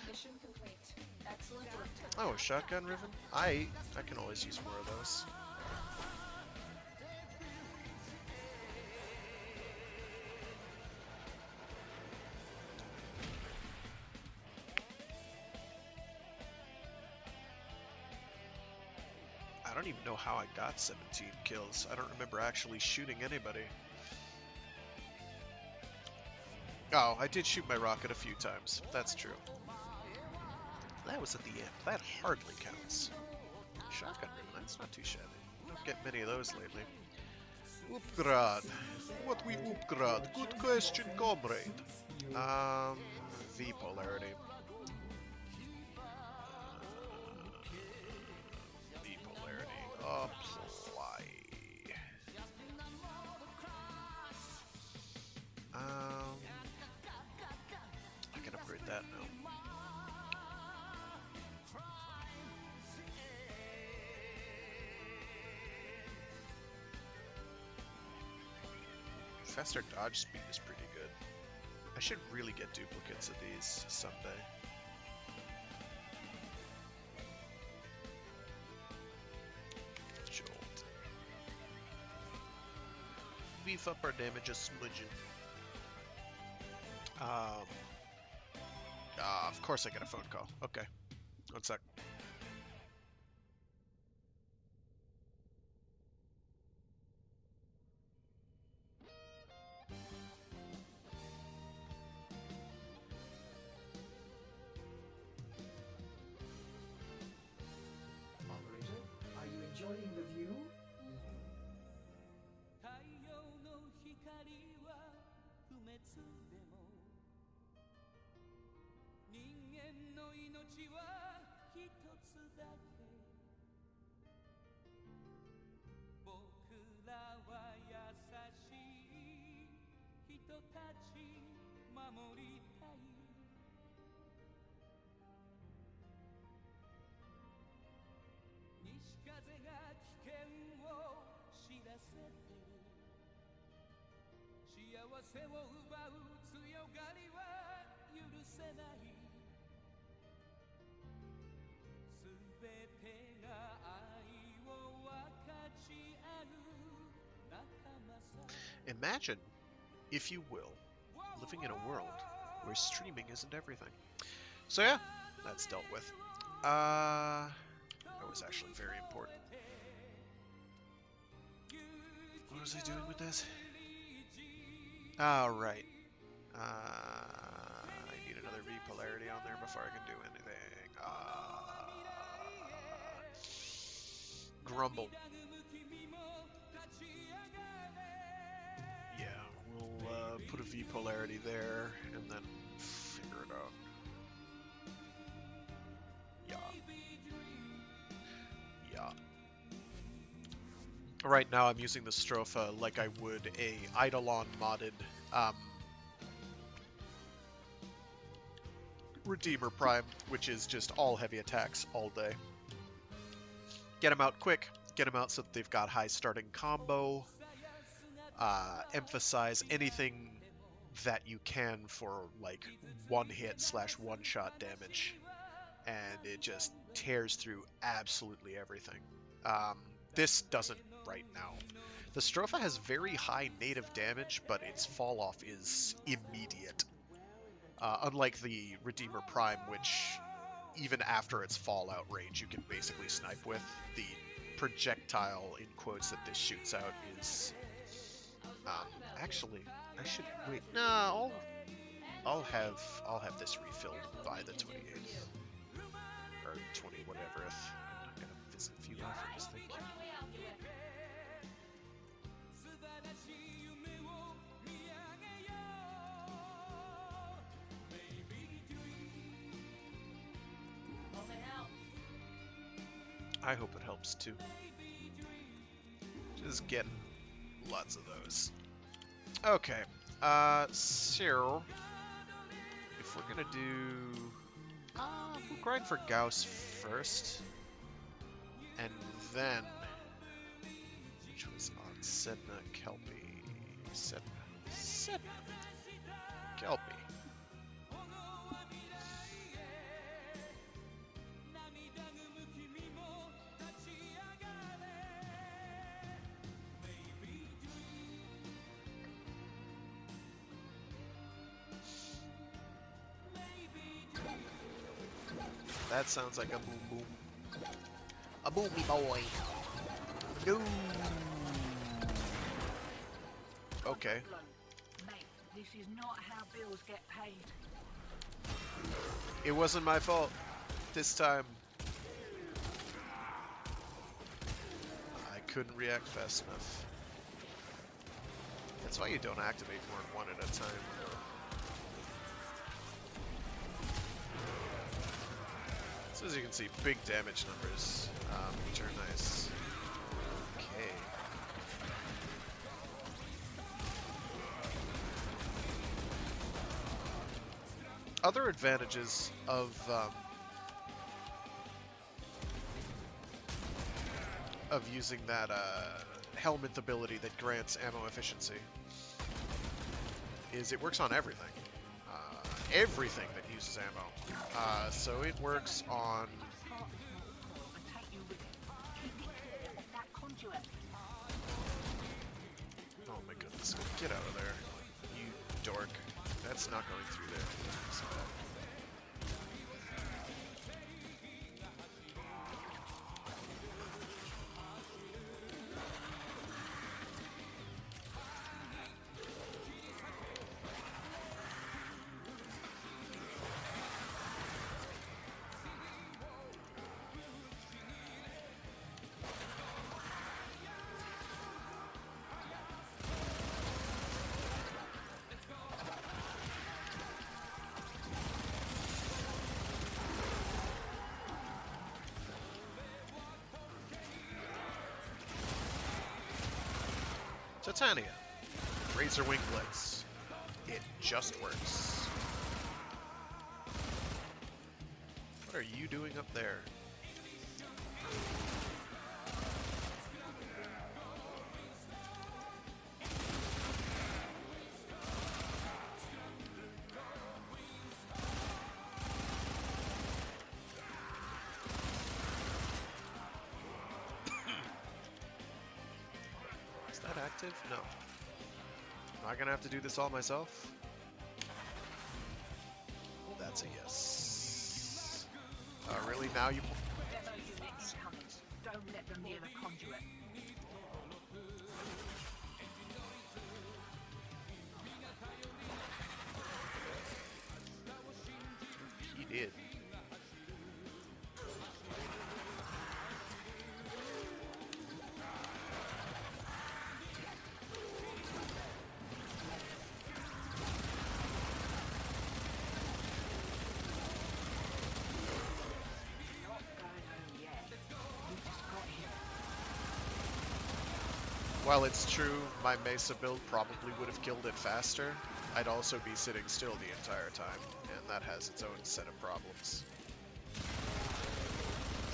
Mission complete. Excellent work. Oh, shotgun ribbon? I can always use more of those. I don't even know how I got 17 kills. I don't remember actually shooting anybody. Oh, I did shoot my rocket a few times. That's true. That was at the end. That hardly counts. Shotgun ribbon, that's not too shabby. Don't get many of those lately. Upgrade. What we upgrade? Good question, comrade. V polarity. V polarity. Apply. I can upgrade that now. Faster dodge speed is pretty good. I should really get duplicates of these someday. Jolt. Beef up our damage a smidgen. Of course I get a phone call. Okay. One sec. Operator, are you enjoying the view? 太陽の光は不滅でも人間の命は一つだけ僕らは優しい人たち守りたい西風が危険を知らせてる幸せを奪う強がりは許せないすべてが愛を分かち合う仲間さ Imagine, if you will, living in a world where streaming isn't everything. So yeah, that's dealt with. That was actually very important. What was I doing with this? Oh, right. I need another V polarity on there before I can do anything. Grumble. Yeah, we'll put a V polarity there and then figure it out. Yeah. Yeah. Right now I'm using the Stropha like I would a Eidolon modded Redeemer Prime, which is just all heavy attacks all day. Get them out quick, get them out so that they've got high starting combo, emphasize anything that you can for like one hit slash one shot damage, and it just tears through absolutely everything. This doesn't right now. The Stropha has very high native damage, but its fall off is immediate. Unlike the Redeemer Prime, which even after its fallout range you can basically snipe with, the projectile in quotes that this shoots out is actually I should wait. No, I'll have this refilled by the 28th or 20 whatever. I'm not gonna visit a few offers. Thank you. I hope it helps too. Just getting lots of those. Okay, so if we're gonna do, we'll grind for Gauss first, and then, which was on Sedna Kelpie, Sedna Kelpie. That sounds like a boom boom. A boomy boy. No. Okay. Mate, this is not how bills get paid. It wasn't my fault this time. I couldn't react fast enough. That's why you don't activate more than one at a time. So as you can see, big damage numbers, which are nice. Okay. Other advantages of using that Helminth ability that grants ammo efficiency is it works on everything. Everything that uses ammo. So it works on... Oh my goodness, get out of there, you dork. That's not going through there. So Titania, Razor Wing Blitz. It just works. What are you doing up there? No. Am I gonna have to do this all myself? That's a yes. Really? Now you... Whatever unit incoming, don't let them near the conduit. He did. While it's true, my Mesa build probably would have killed it faster, I'd also be sitting still the entire time, and that has its own set of problems.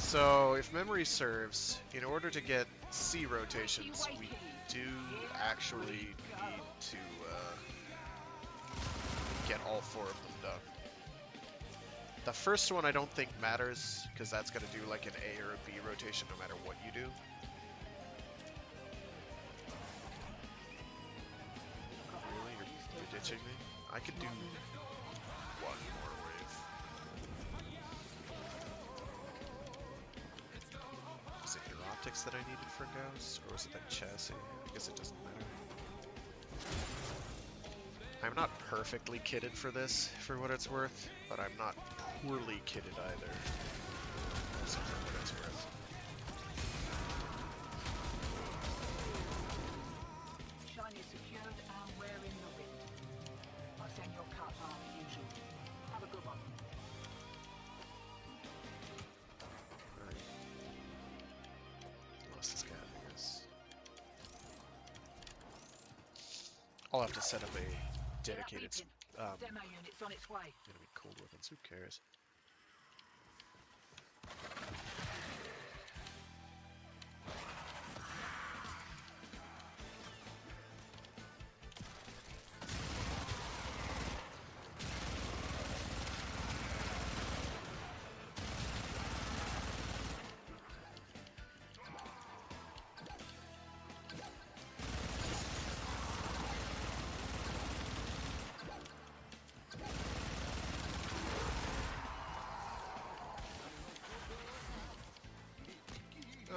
So, if memory serves, in order to get C rotations, we do actually need to get all 4 of them done. The first one I don't think matters, because that's going to do like an A or a B rotation no matter what you do. Really? You're ditching me? I could do one more wave. Was it your optics that I needed for Gauss, or was it that chassis? I guess it doesn't matter. I'm not perfectly kitted for this, for what it's worth, but I'm not poorly kitted either. Also for what it's worth. Shiny secured and we're in the wind. I'll send your cut after usual. Have a good one. Right. Lost his guy, I guess. I'll have to set up a dedicated Demo unit's on its way. enemy cold weapons. Who cares?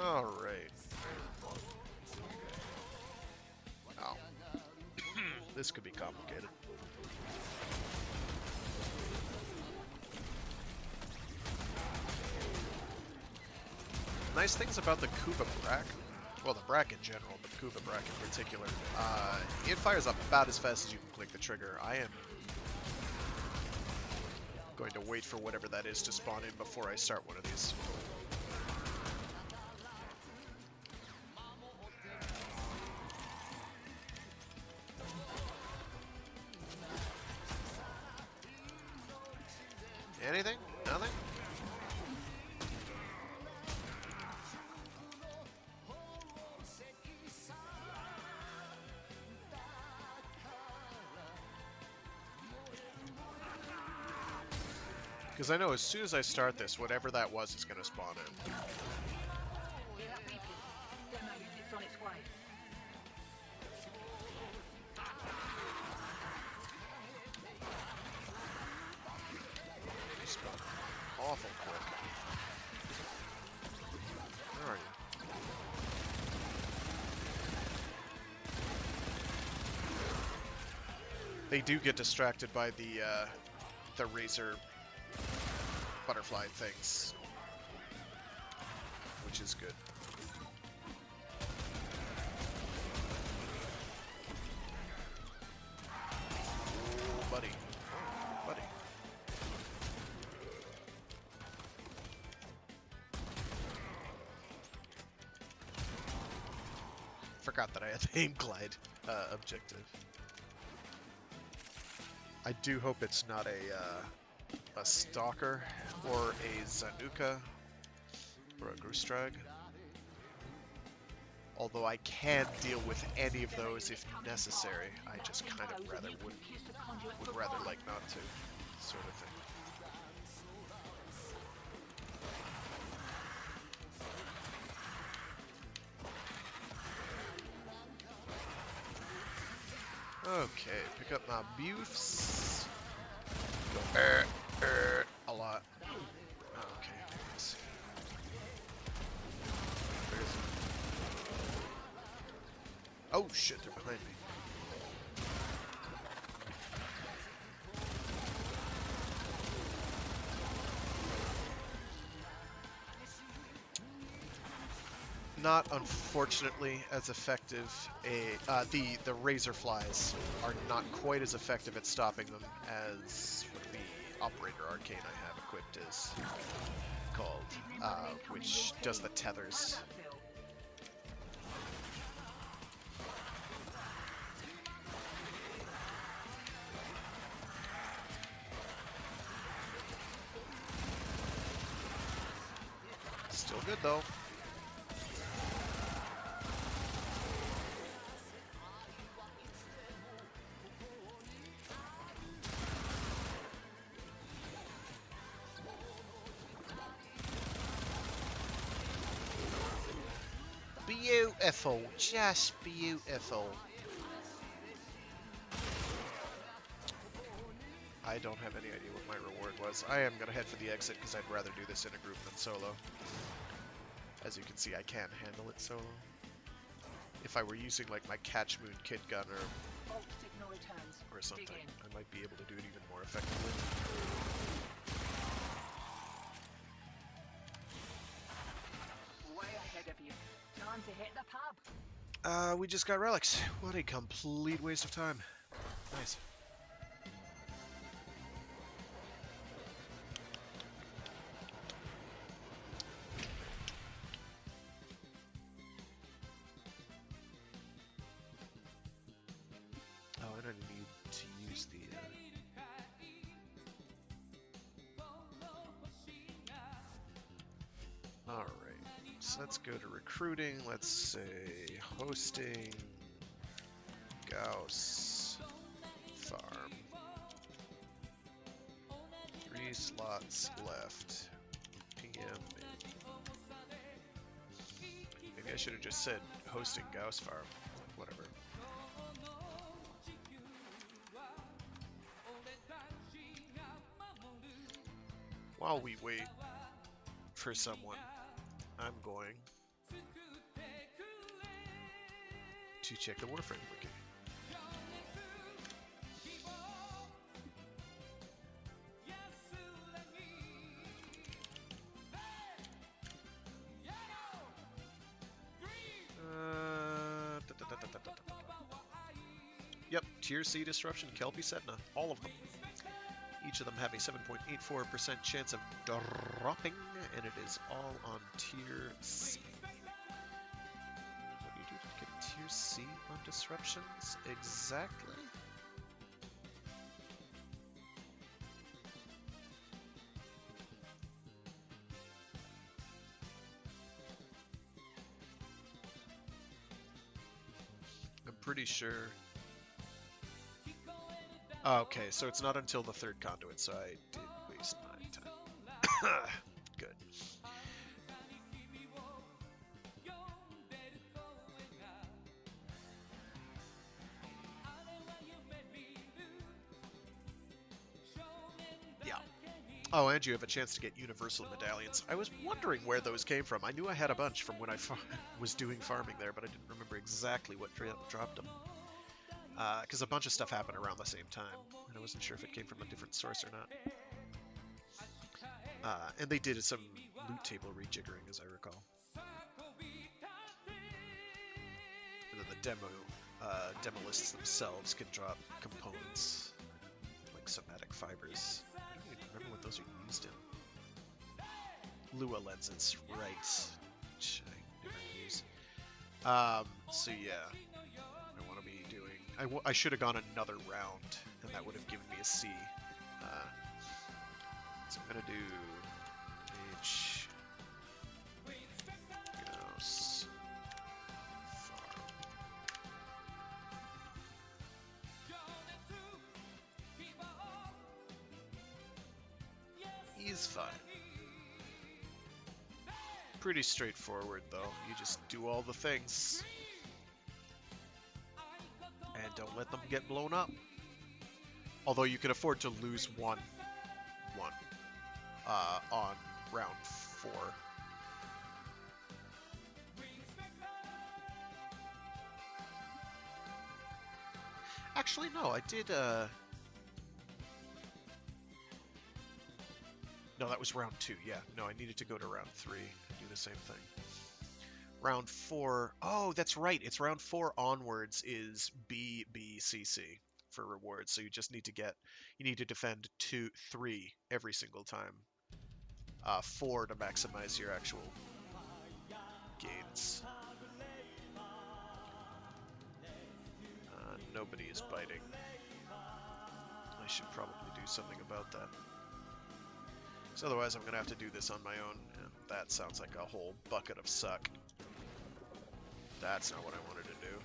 Alright. Oh. This could be complicated. Nice things about the Kuva Brack, well the Brack in general, but Kuva Brack in particular, it fires up about as fast as you can click the trigger. I am going to wait for whatever that is to spawn in before I start one of these. Anything? Nothing? Because I know as soon as I start this, whatever that was is going to spawn in. Hear that beeping? Demo unit's on its way. They spawn awful quick. Where are you? They do get distracted by the razor butterfly things, which is good. Oh, buddy. Oh, buddy. Forgot that I had the aim glide objective. I do hope it's not a Stalker or a Zanuka or a Grustrag. Although I can deal with any of those if necessary. I just kind of would rather like not to, sort of thing. Okay, pick up my buffs. Go a lot. Okay, let's see. Where's it? Oh shit, they're behind me. Not unfortunately as effective. The razor flies are not quite as effective at stopping them as what the operator arcane I have equipped is called, which does the tethers. Still good though. Beautiful, just beautiful. I don't have any idea what my reward was. I am going to head for the exit because I'd rather do this in a group than solo. As you can see, I can't handle it solo. If I were using like my Catch Moon Kid Gun Alt signal returns. or something, Dig in. I might be able to do it even more effectively. Way ahead of you. Time to hit the pub. We just got relics. What a complete waste of time. Nice. Oh, I don't need to use the... Alright, so let's go to recruiting. Let's say hosting, Gauss, farm. 3 slots left. PM. Maybe I should have just said hosting Gauss farm. Whatever. While we wait for someone, I'm going to check the Warframe wiki. Yep, Tier C Disruption, Kelpie Setna, all of them. Each of them have a 7.84% chance of dropping, and it is all on Tier C. What do you do to get Tier C on Disruptions? Exactly. I'm pretty sure... Okay, so it's not until the 3rd conduit, so I did waste my time. Good. Yeah. Oh, and you have a chance to get universal medallions. I was wondering where those came from. I knew I had a bunch from when I was doing farming there, but I didn't remember exactly what dropped them. Because a bunch of stuff happened around the same time, and I wasn't sure if it came from a different source or not. And they did some loot table rejiggering, as I recall. And then the demo lists themselves can drop components, like somatic fibers. I don't even remember what those are used in. Lua lenses, right, which I never use. So yeah. I should have gone another round, and that would have given me a C. So I'm gonna do H Gauss farm. He's fine. Pretty straightforward though. You just do all the things. And don't let them get blown up. Although you can afford to lose one on round 4. Actually, no, I did, No, that was round 2, yeah. No, I needed to go to round 3 and do the same thing. Round 4, oh, that's right, it's round 4 onwards is BBCC for rewards, so you just need to defend 3 every single time. 4 to maximize your actual gains. Nobody is biting. I should probably do something about that. So otherwise, I'm gonna have to do this on my own. And that sounds like a whole bucket of suck. That's not what I wanted to do.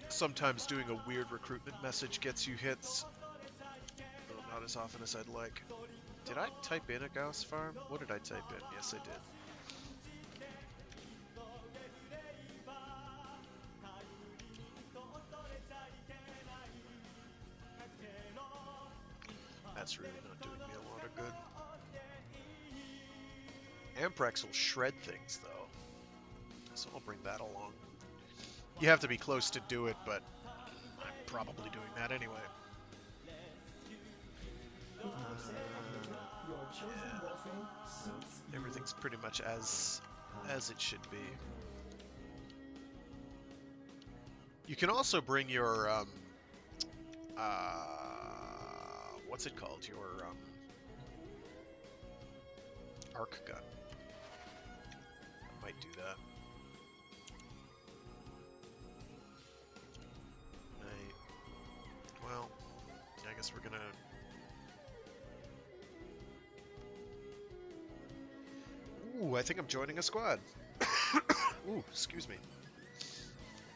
Sometimes doing a weird recruitment message gets you hits, though not as often as I'd like. Did I type in a Gauss farm? What did I type in? Yes, I did. That's really not doing me a lot of good. Amprex will shred things, though, so I'll bring that along. You have to be close to do it, but I'm probably doing that anyway. Your chosen Warframe suits you. Everything's pretty much as it should be. You can also bring your what's it called? Your arc gun. I might do that. Well, I guess we're gonna... Ooh, I think I'm joining a squad. Ooh, excuse me.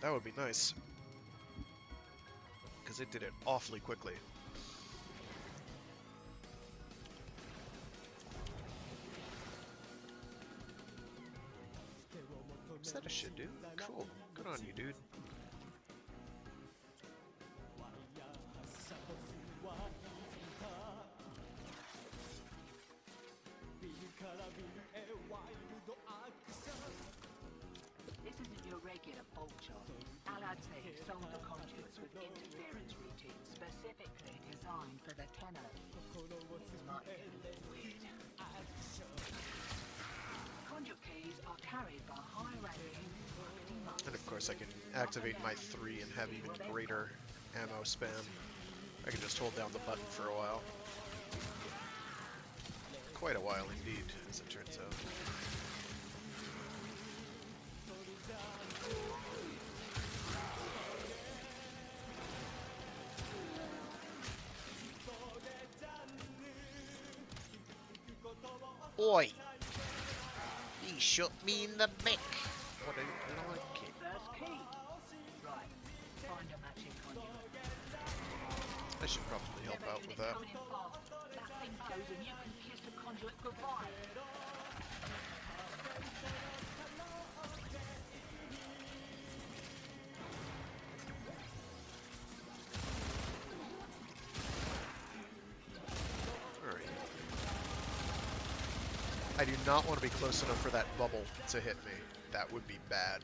That would be nice. Because it did it awfully quickly. Is that a shit, dude? Cool. Good on you, dude. This isn't your regular bolt job. Allied Sage sold the conduits with interference routines specifically designed for the tenor. It's might get a little weird. Conduit keys are carried by high-ranking monks. And of course I can activate my 3 and have even greater ammo spam. I can just hold down the button for a while. Quite a while indeed, as it turns out. Oi! He shot me in the back. What a like it. First key. Right. Find a matching conduit. I should probably help out with that. Coming in fast. That thing goes and you can kiss the conduit goodbye. Alright. I do not want to be close enough for that bubble to hit me. That would be bad.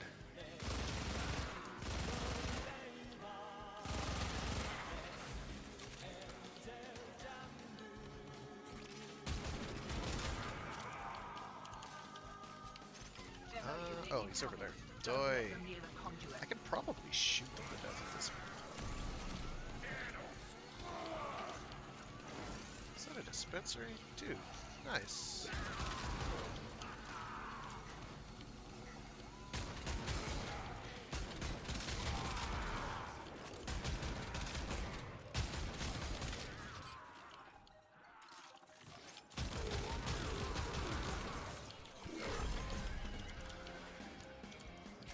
Oh, he's over there. Doi. I can probably shoot them to death at this point. Is that a dispensary? Dude, nice.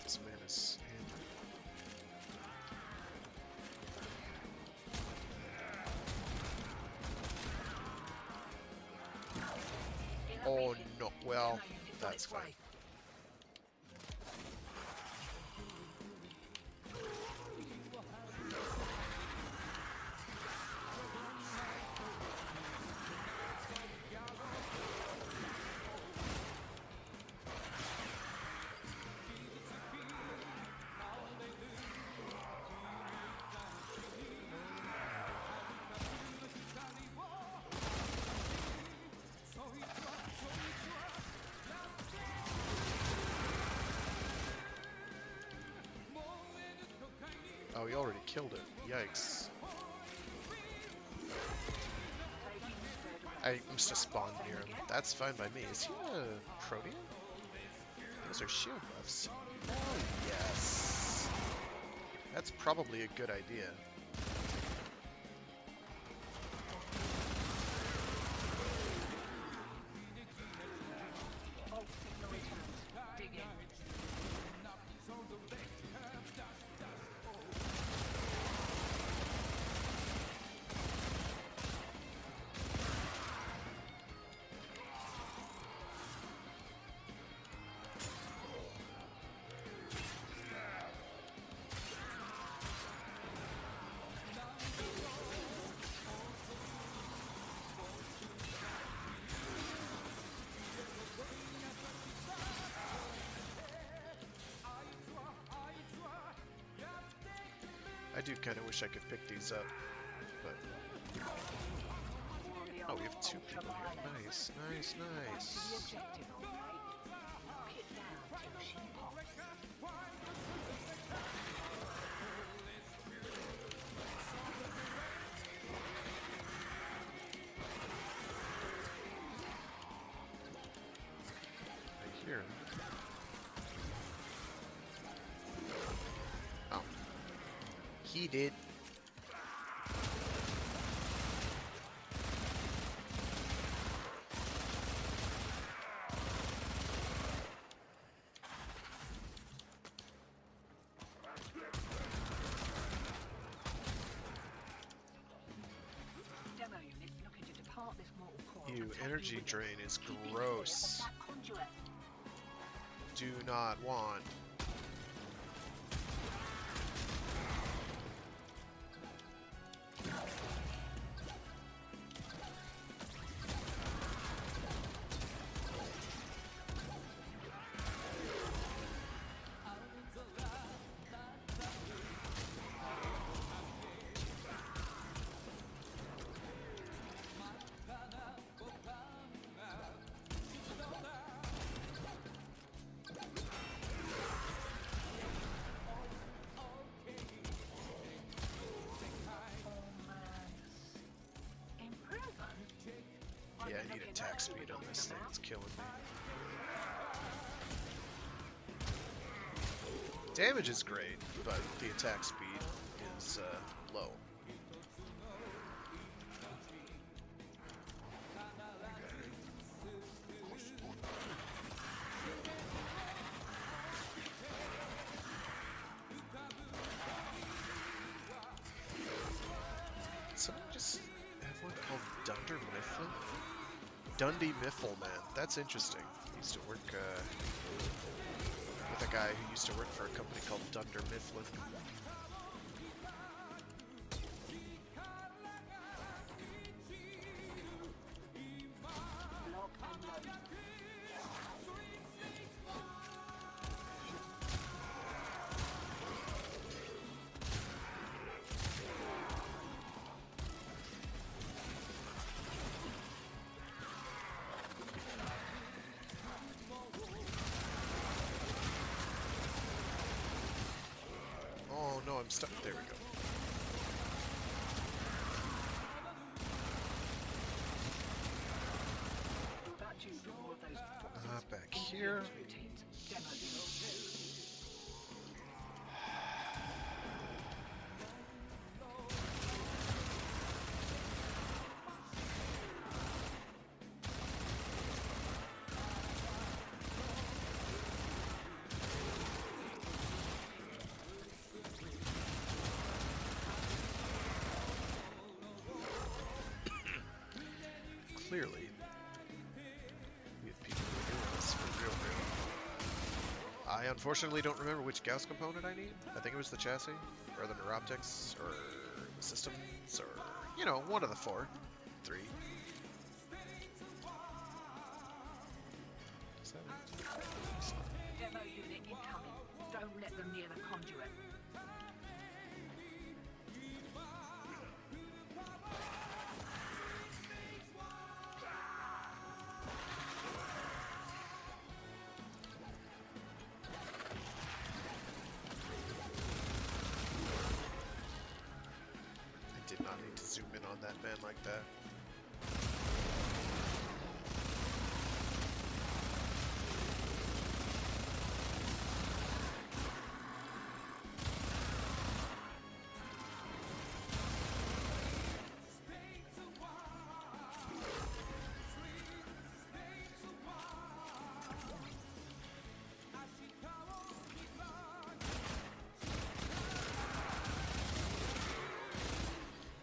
This man is hammered. well, Demo units on that's its fine. way. Oh, he already killed it. Yikes. I must have spawned near him. That's fine by me. Is he a Protean? Those are shield buffs. Oh, yes. That's probably a good idea. Alt signal returns. Dig in. I do kind of wish I could pick these up, but... Oh, we have two people here. Nice, nice, nice. To the objective, alright? Kit down till she pops. I hear him. Oh. He did. Demo units looking to depart this mortal coil. Ew, and take energy you with drain them. is Keep clear of gross. that conduit. Do not want. Yeah, I need attack speed on this thing. It's killing me. Damage is great, but the attack speed is low. Someone just have one called Dunder Mifflin? Dundee Miffle, man. That's interesting. He used to work with a guy who used to work for a company called Dunder Mifflin. Lock and load. Oh no, I'm stuck. There we go. We're about due for more of those boxes. Back here. Routines. Demo units. Clearly, we have people who are doing unfortunately don't remember which Gauss component I need. I think it was the chassis, or the neuroptics, or the systems, or, you know, one of the four. Three. Is that it? Demo unit incoming. Don't let them near the conduit. I did not need to zoom in on that man like that.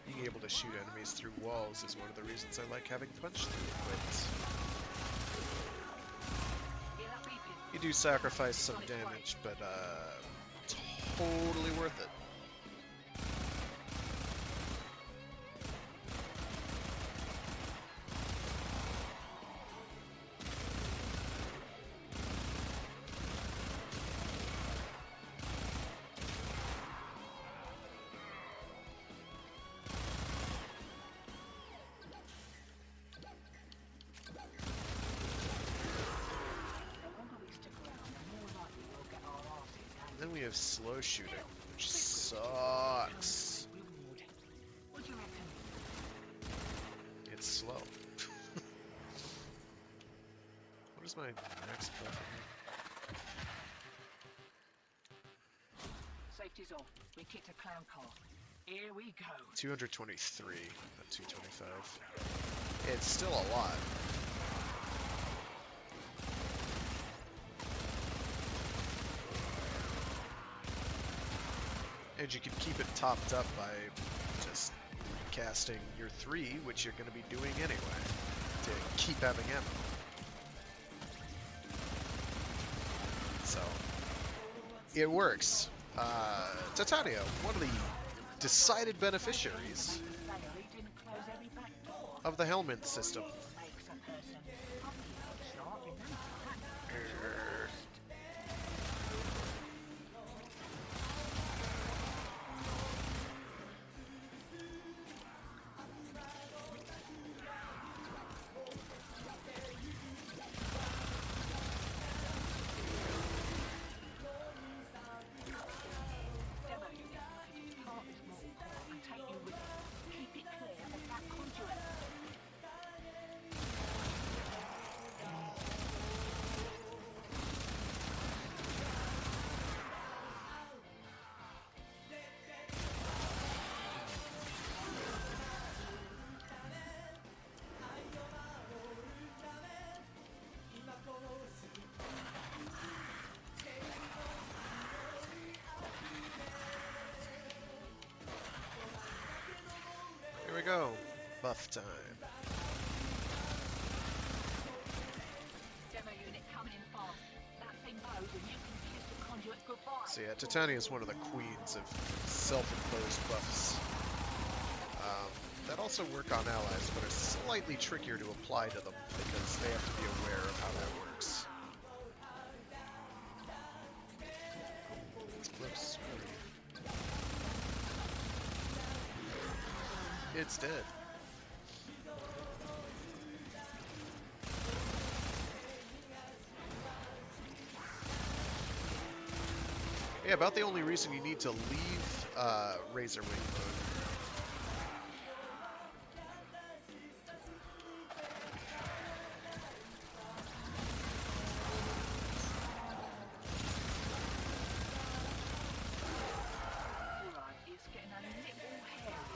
Being able to shoot enemies through walls is one of the reasons I like having punch through equipped. You do sacrifice some damage, but totally worth it. Then we have slow shooting, which sucks. What do you reckon? It's slow. What is my next button? Safety's off. We kicked a clown car. Here we go. 223, not 225. It's still a lot. And you can keep it topped up by just casting your 3, which you're going to be doing anyway, to keep having ammo. So, it works. Titania, one of the decided beneficiaries They didn't close every back door. of the Helminth system. Makes a person start remember that. Demo unit, if you depart this mortal coil and take you with you, keep it clear of that conduit. Here we go. Buff time. Demo unit coming in fast. That thing blows and you can kiss the conduit goodbye. So yeah, Titania is one of the queens of self-imposed buffs. That also work on allies, but are slightly trickier to apply to them because they have to be aware of how that works. It's close. It's dead. Yeah, about the only reason you need to leave Razor Wing mode. Alright, it's getting a little hairy.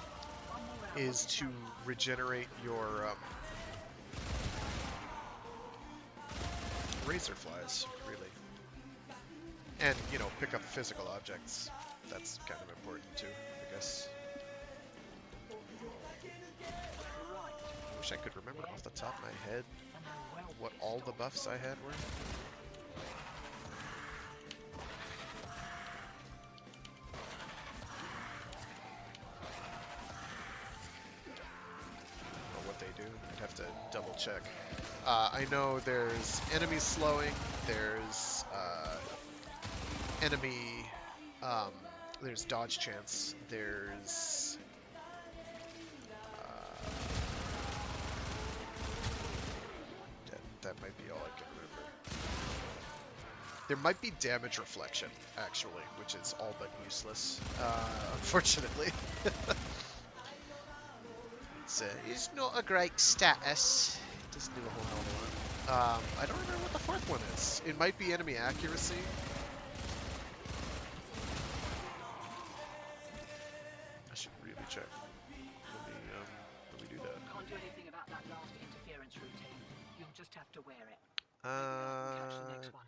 One more hour. Is to regenerate your razor flies, really. And, you know, pick up physical objects. That's kind of important too, I guess. I wish I could remember off the top of my head what all the buffs I had were. do. I'd have to double check. I know there's enemy slowing, there's enemy, there's dodge chance, there's that might be all I can remember. There might be damage reflection, actually, which is all but useless, unfortunately. It's not a great status. It doesn't do a whole hell of a lot. I don't remember what the fourth one is. It might be enemy accuracy. I should really check. Let me do that. Can't do anything about that last interference routine. You'll just have to wear it. Maybe I can catch the next one.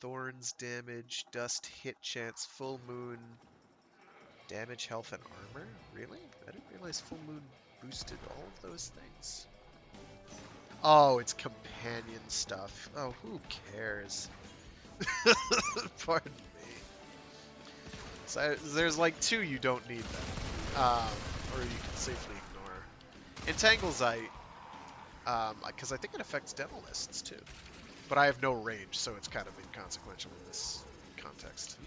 Thorns, damage, dust, hit chance, full moon, damage, health, and armor? Really? I didn't realize full moon boosted all of those things. Oh, it's companion stuff. Oh, who cares? Pardon me. So there's like 2 you don't need then. Or you can safely ignore. Entangle's because I think it affects demo lists too. But I have no range, so it's kind of inconsequential in this context.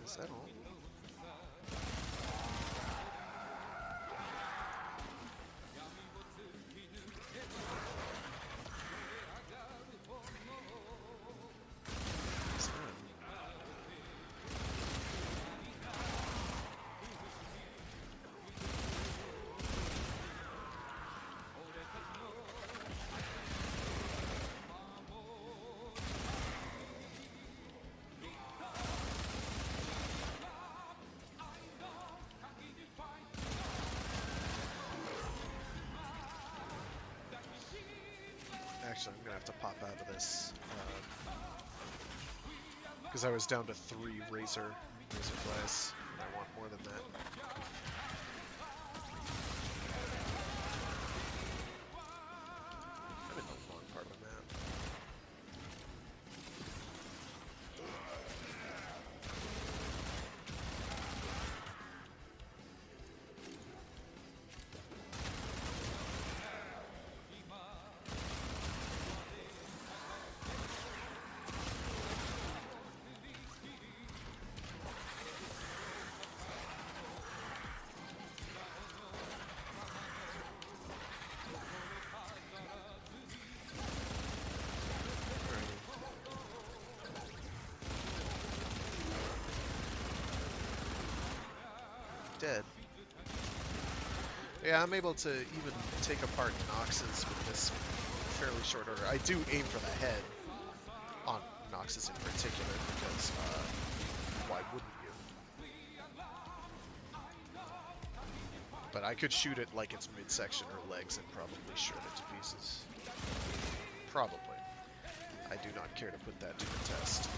Is that all? Actually, I'm gonna have to pop out of this because I was down to 3 razor flies, and I want more than that. I'm in the wrong part of the map. Dead. Yeah, I'm able to even take apart Noxes with this fairly short order. I do aim for the head on Noxes in particular because why wouldn't you? But I could shoot it like it's midsection or legs and probably shred it to pieces. Probably. I do not care to put that to the test.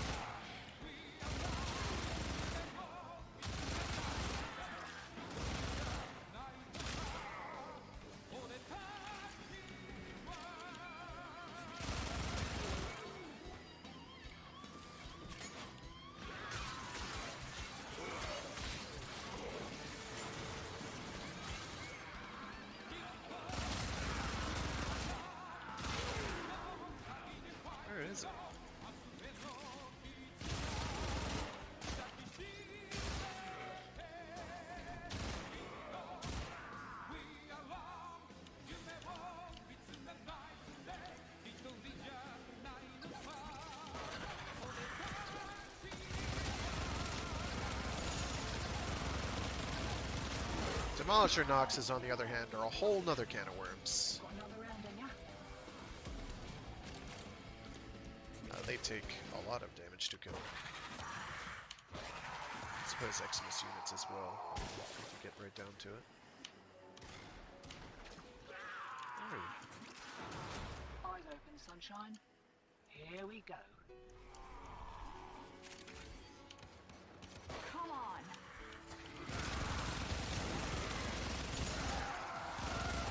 Where is it? Demolisher Noxes, on the other hand, are a whole nother can of worms. Got another round in ya? They take a lot of damage to kill. I suppose Eximus units as well, if we can get right down to it. There we go. Eyes open, sunshine. Here we go. Come on.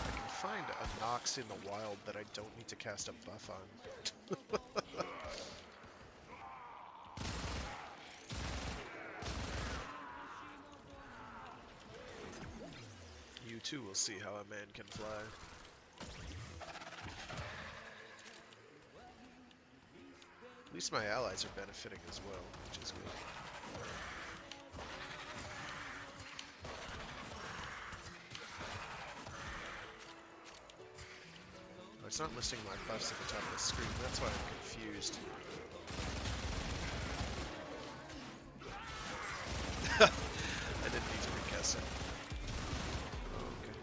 I can find a Nox in the wild that I don't need to cast a buff on. too will see how a man can fly. At least my allies are benefiting as well, which is good. Oh, it's not listing my buffs at the top of the screen, that's why I'm confused. I didn't need to recast it. Oh, okay.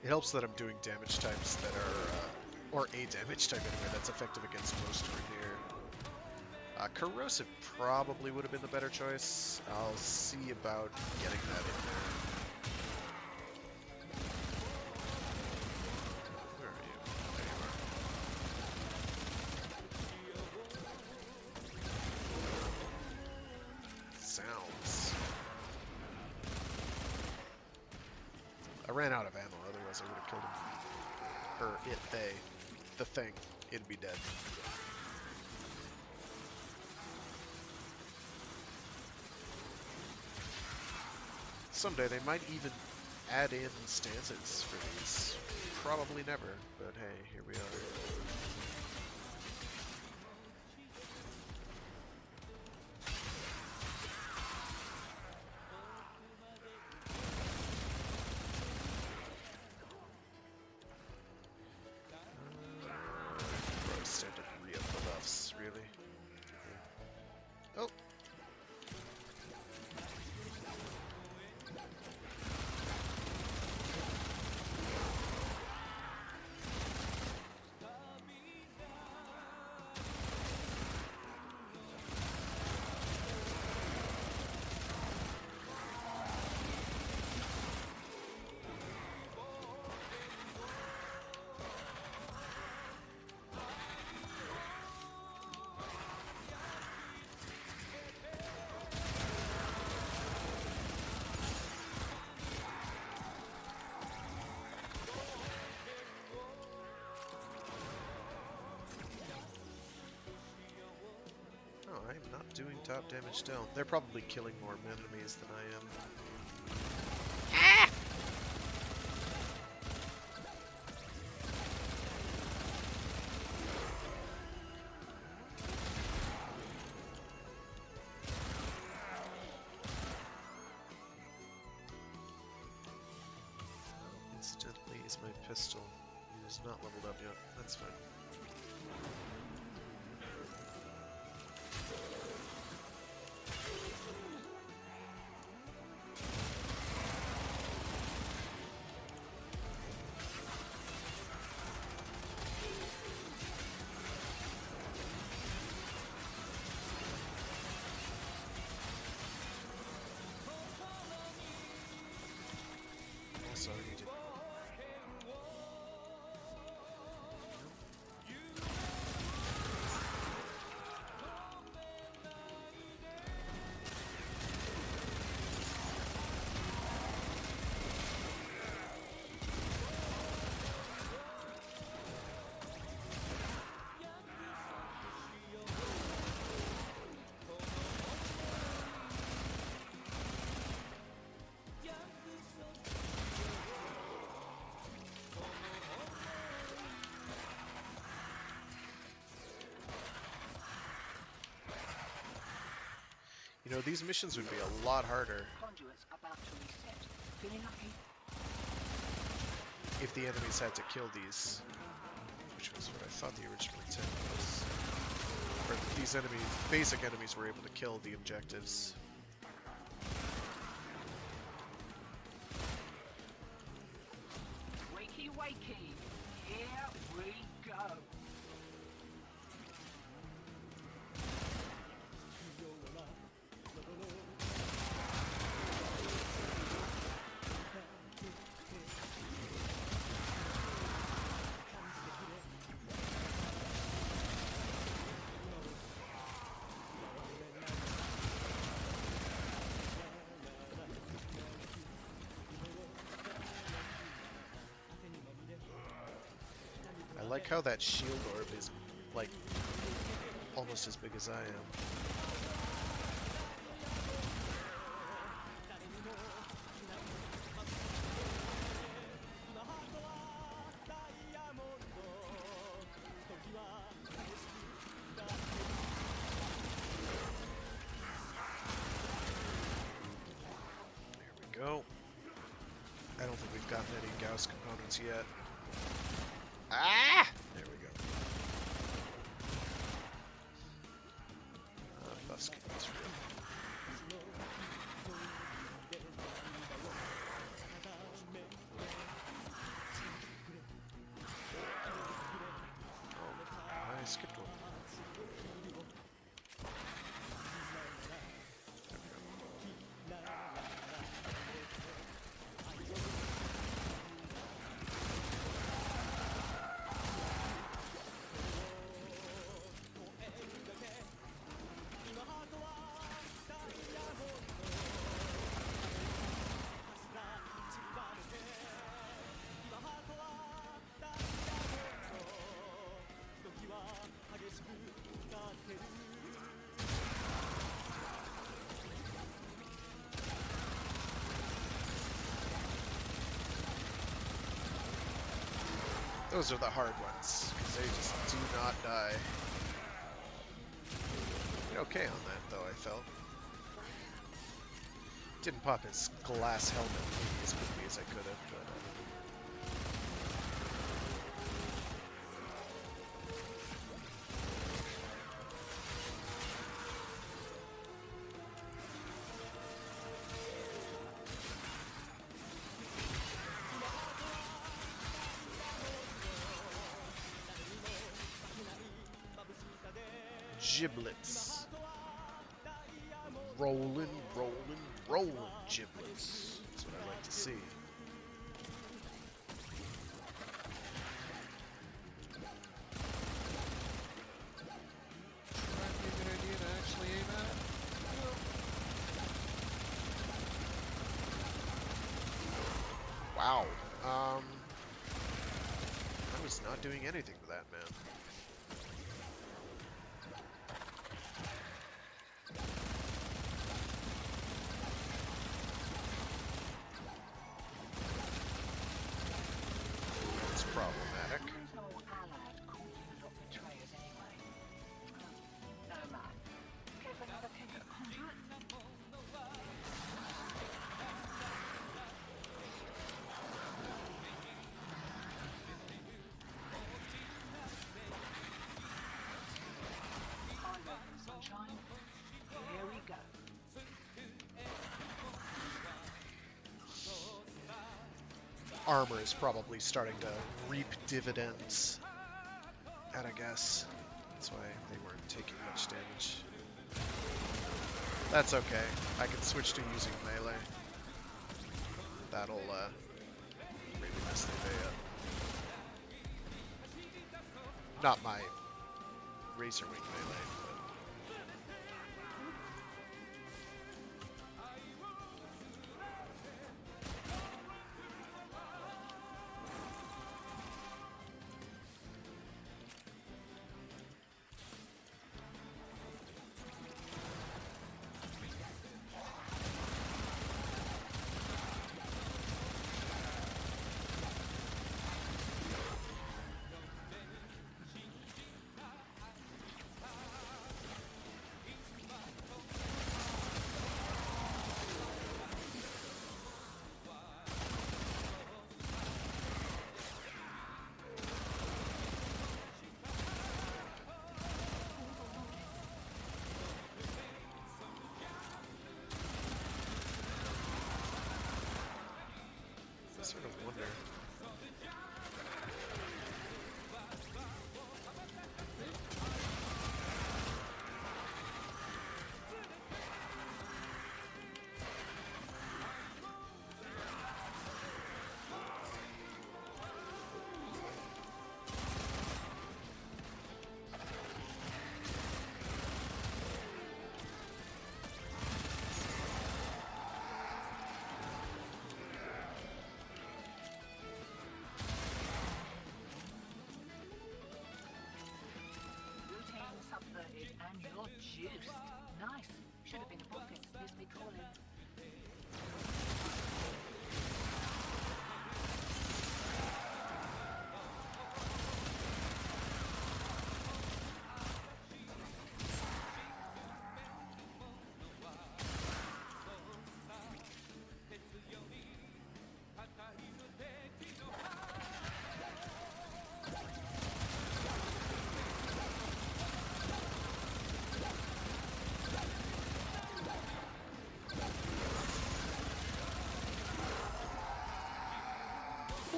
It helps that I'm doing damage types that are, or a damage type anyway, that's effective against most Rainier. Corrosive probably would have been the better choice. I'll see about getting that in there. Where are you? There you are. Sounds. I ran out of ammo, otherwise I would have killed him. Or it, they. The thing. It'd be dead. Someday they might even add in stances for these. Probably never, but hey, here we are. Gross, I didn't re-up the buffs, really. Oh! I am not doing top damage still. They're probably killing more enemies than I am. Ah! Instantly is my pistol. It is not leveled up yet. That's fine. Also, I need to... You know, these missions would be a lot harder Conduits about to reset. Feeling lucky? if the enemies had to kill these, which was what I thought the original intent was. Or these enemies, basic enemies, were able to kill the objectives. Wakey, wakey. Here we go. I like how that shield orb is, like, almost as big as I am. Go. I don't think we've gotten any Gauss components yet. Ah! There we go. Busking is real. Oh, I skipped one. Those are the hard ones, because they just do not die. Did okay on that, though, I felt. Didn't pop his glass helmet maybe as quickly as I could have, but... Giblets. Rolling, rolling, rolling giblets. That's what I like to see. Might be a good idea to actually aim at it. Wow. I was not doing anything to that, man. Problematic. Sunshine. Here we go. Armor is probably starting to reap dividends, and I guess that's why they weren't taking much damage. That's okay. I can switch to using melee. That'll really mess the day up. Not my Razor Wing melee, but... sort of wonder. Juice. Nice. Should have been a booking. Missed me calling.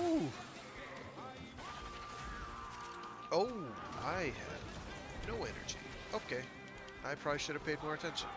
Ooh. Oh, I had no energy. Okay. I probably should have paid more attention.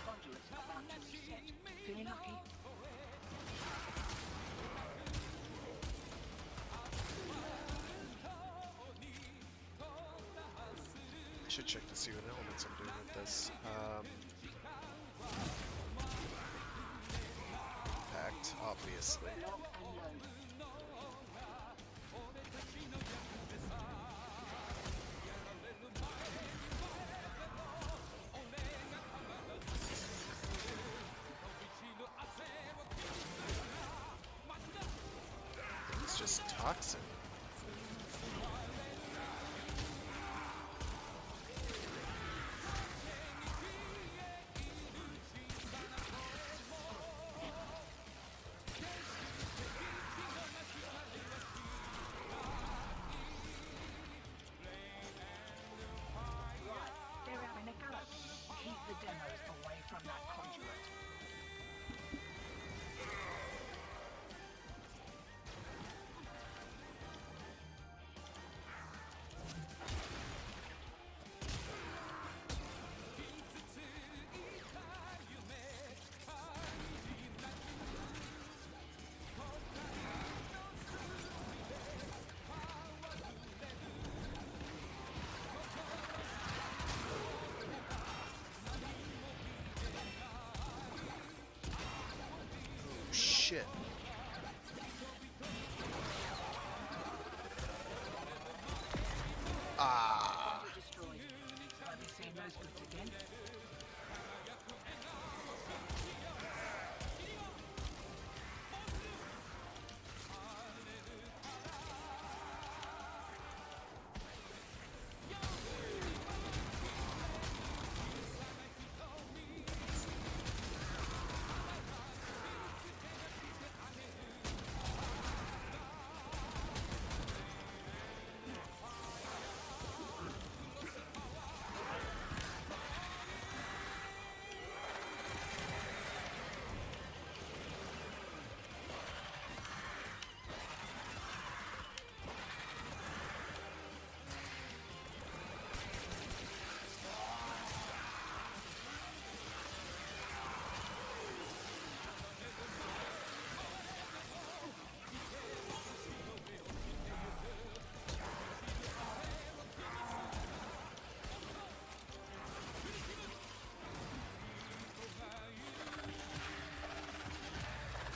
Conduits about to reset. Feeling lucky? I should check to see what elements I'm doing with this. Impact, obviously. Lock and load. It's just toxin. Right, they're having a go. Keep the demos away from that conduit. Shit. Ah. Conduit destroyed. Won't be seeing those goods again.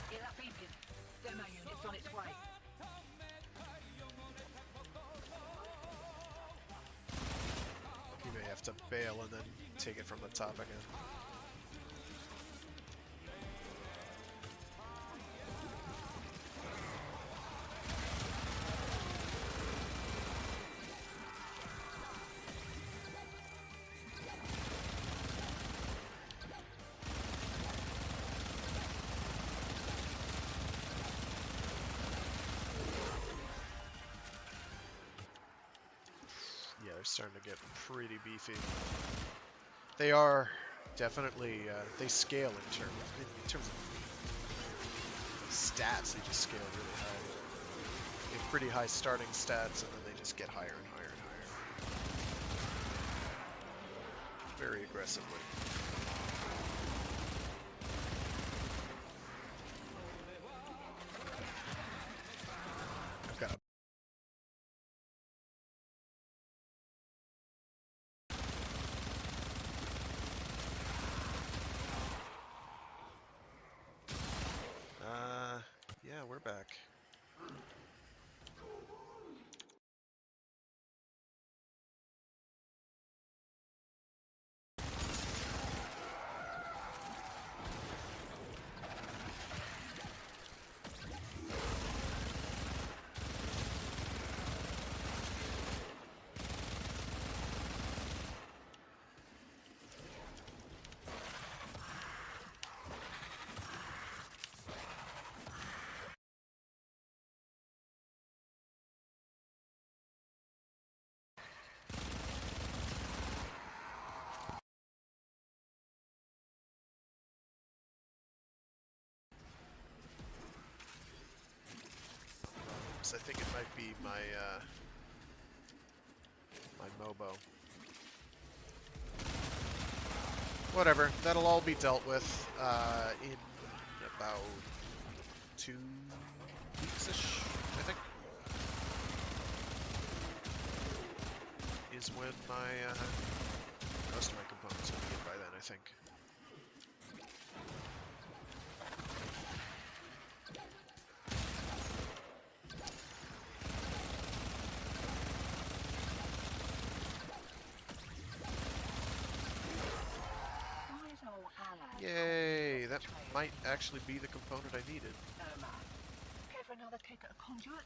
Hear that beeping? Demo unit's on its way. You may have to bail and then take it from the top again. they're starting to get pretty beefy. They are definitely, they scale in terms of stats, they just scale really high. They have pretty high starting stats, and then they just get higher and higher and higher. Very aggressively. I've got a yeah, we're back. So I think it might be my my Mobo. Whatever, that'll all be dealt with in about 2 weeks-ish, I think. Is when my most of my components will be in by then, I think. Yay! That might actually be the component I needed. Care for another kick at a conduit?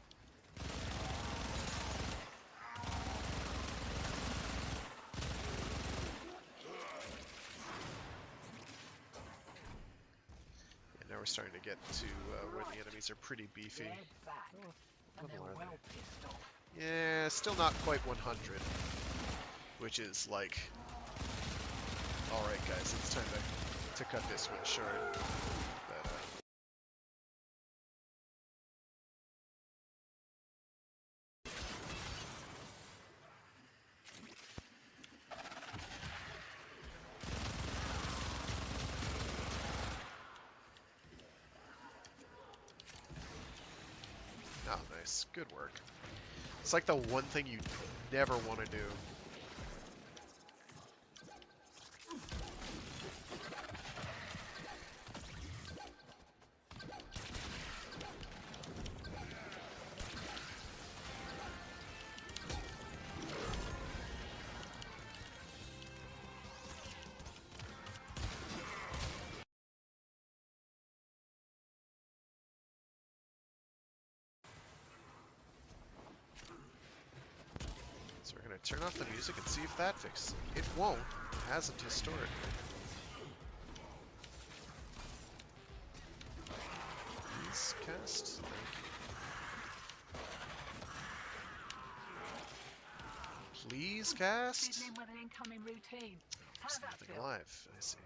And now we're starting to get to where the enemies are pretty beefy. They're back, and they're Level are well pissed off. Yeah, still not quite 100. Which is like... Alright guys, it's time to cut this one short. But, oh, nice. Good work. It's like the one thing you never want to do. So we're going to turn off the music and see if that fixes it. It won't. It hasn't historically. Please cast. Thank you. Please cast. Feeding in with an incoming routine. How's There's that nothing feel? alive. I see.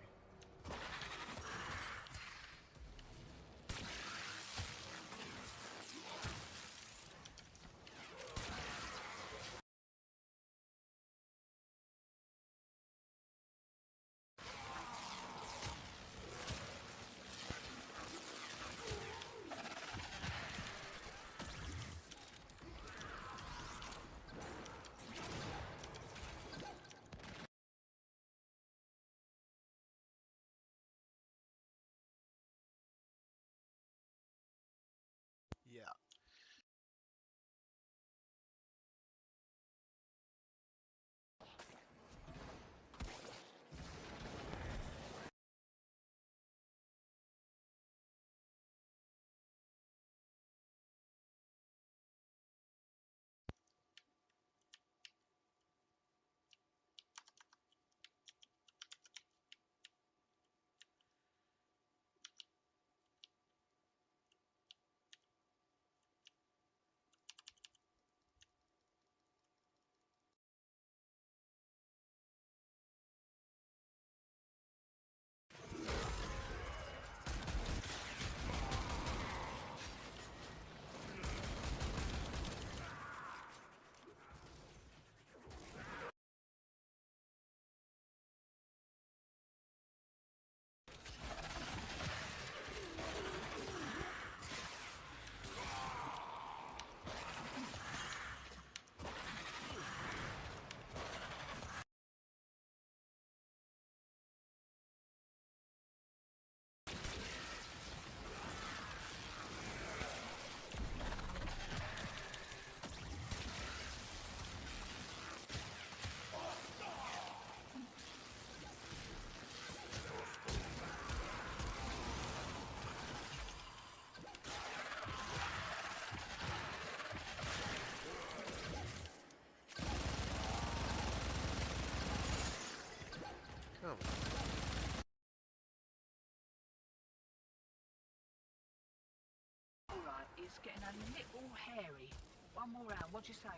It's getting a little hairy. One more round, what'd you say?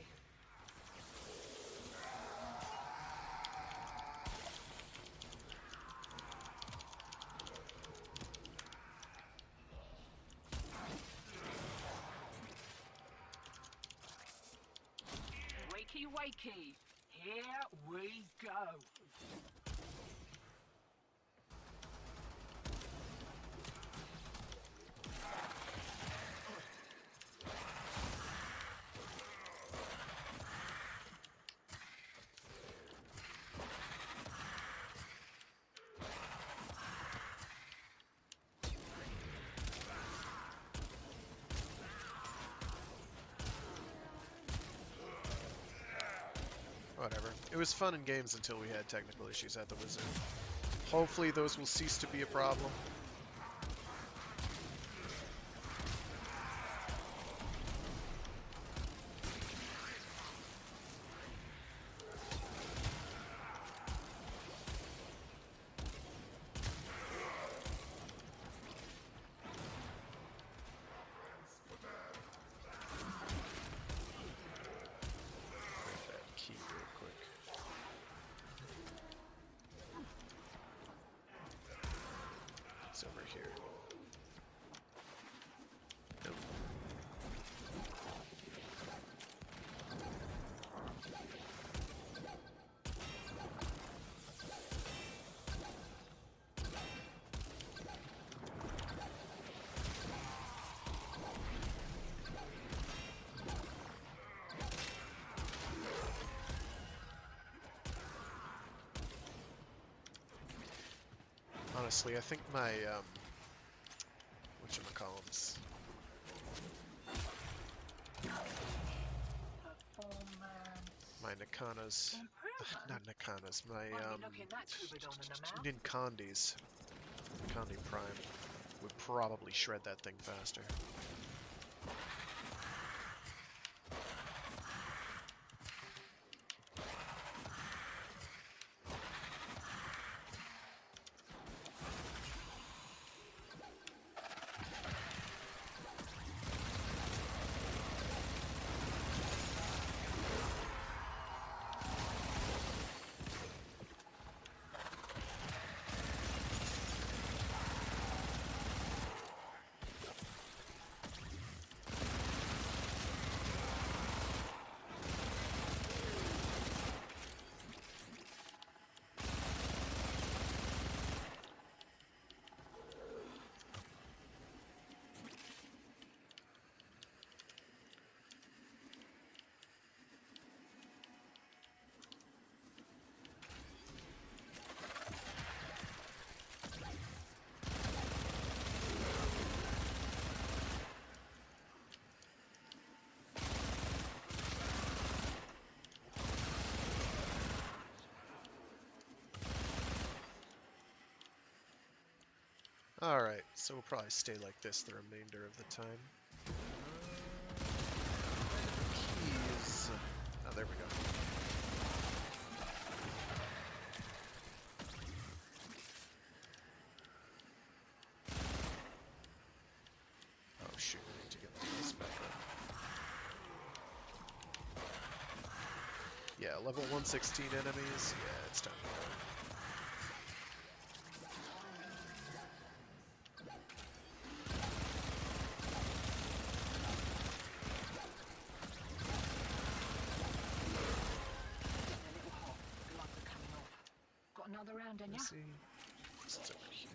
Wakey, wakey. Here we go. Whatever. It was fun in games until we had technical issues at the Wizard. Hopefully those will cease to be a problem. Over here. Nope. Honestly, I think my whatchamacallums. My Nakanas, not Nakanas, my Ninkandis, Nikandi Prime would probably shred that thing faster. Alright, so we'll probably stay like this the remainder of the time. Keys. Oh, there we go. Oh shoot, I need to get this back up. Yeah, level 116 enemies. Yeah, it's time to go. Another round, and Let's see. This is over here.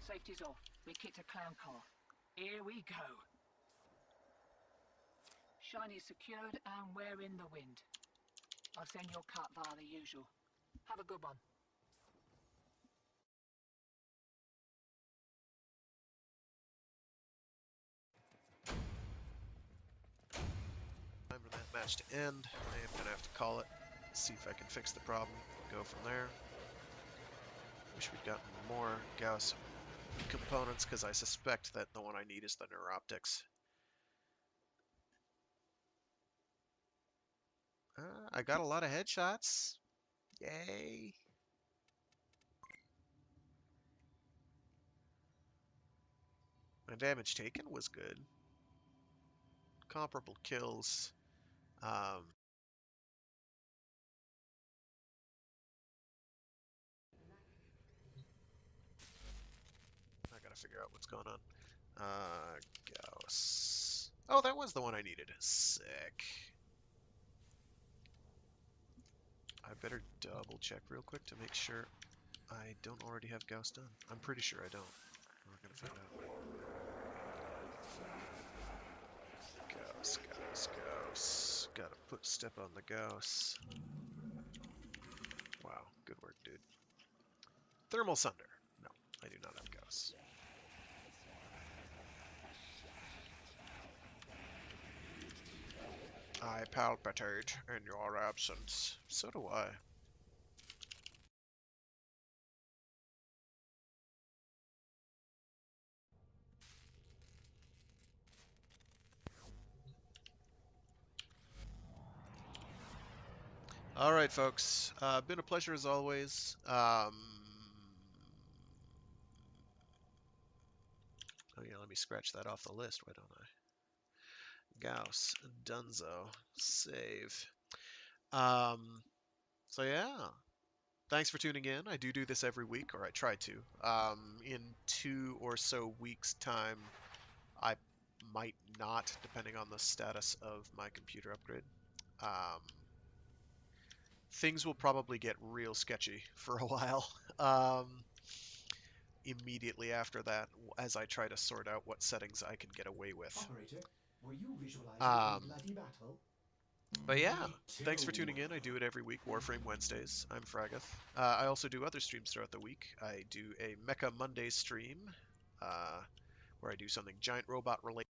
Safety's off. We kicked a clown car. Here we go. Shiny's secured and we're in the wind. I'll send your cut via the usual. Have a good one. Time for that match to end. I am going to have to call it. See if I can fix the problem. Go from there. Wish we'd gotten more Gauss components, because I suspect that the one I need is the Neuroptics. I got a lot of headshots. Yay. My damage taken was good. Comparable kills. I gotta figure out what's going on. Gauss. Oh, that was the one I needed. Sick. I better double check real quick to make sure I don't already have Gauss done. I'm pretty sure I don't. We're gonna find out. Gauss, Gauss, Gauss. Gotta put step on the Gauss. Wow, good work, dude. Thermal Sunder. No, I do not have Gauss. I palpitate in your absence. So do I. All right, folks. Been a pleasure as always. Oh yeah, let me scratch that off the list. Why don't I? Gauss, Dunzo, save. So yeah, thanks for tuning in. I do this every week, or I try to. In 2 or so weeks' time, I might not, depending on the status of my computer upgrade. Things will probably get real sketchy for a while. Immediately after that, as I try to sort out what settings I can get away with. Operator, were you visualizing a Um, bloody battle? But yeah, Me thanks for too. tuning in. I do it every week, Warframe Wednesdays. I'm Fraggoth. I also do other streams throughout the week. I do a Mecha Monday stream, where I do something giant robot related.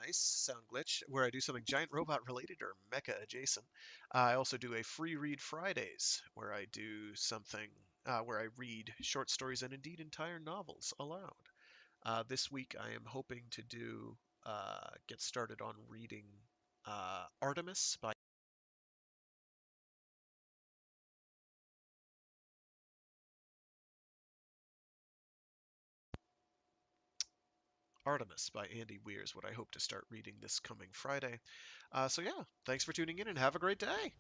Nice sound glitch, where I do something giant robot related or mecha adjacent. I also do a free read Fridays, where I do something where I read short stories and indeed entire novels aloud. This week I am hoping to do get started on reading Artemis by Andy Weir is what I hope to start reading this coming Friday. So yeah, thanks for tuning in and have a great day.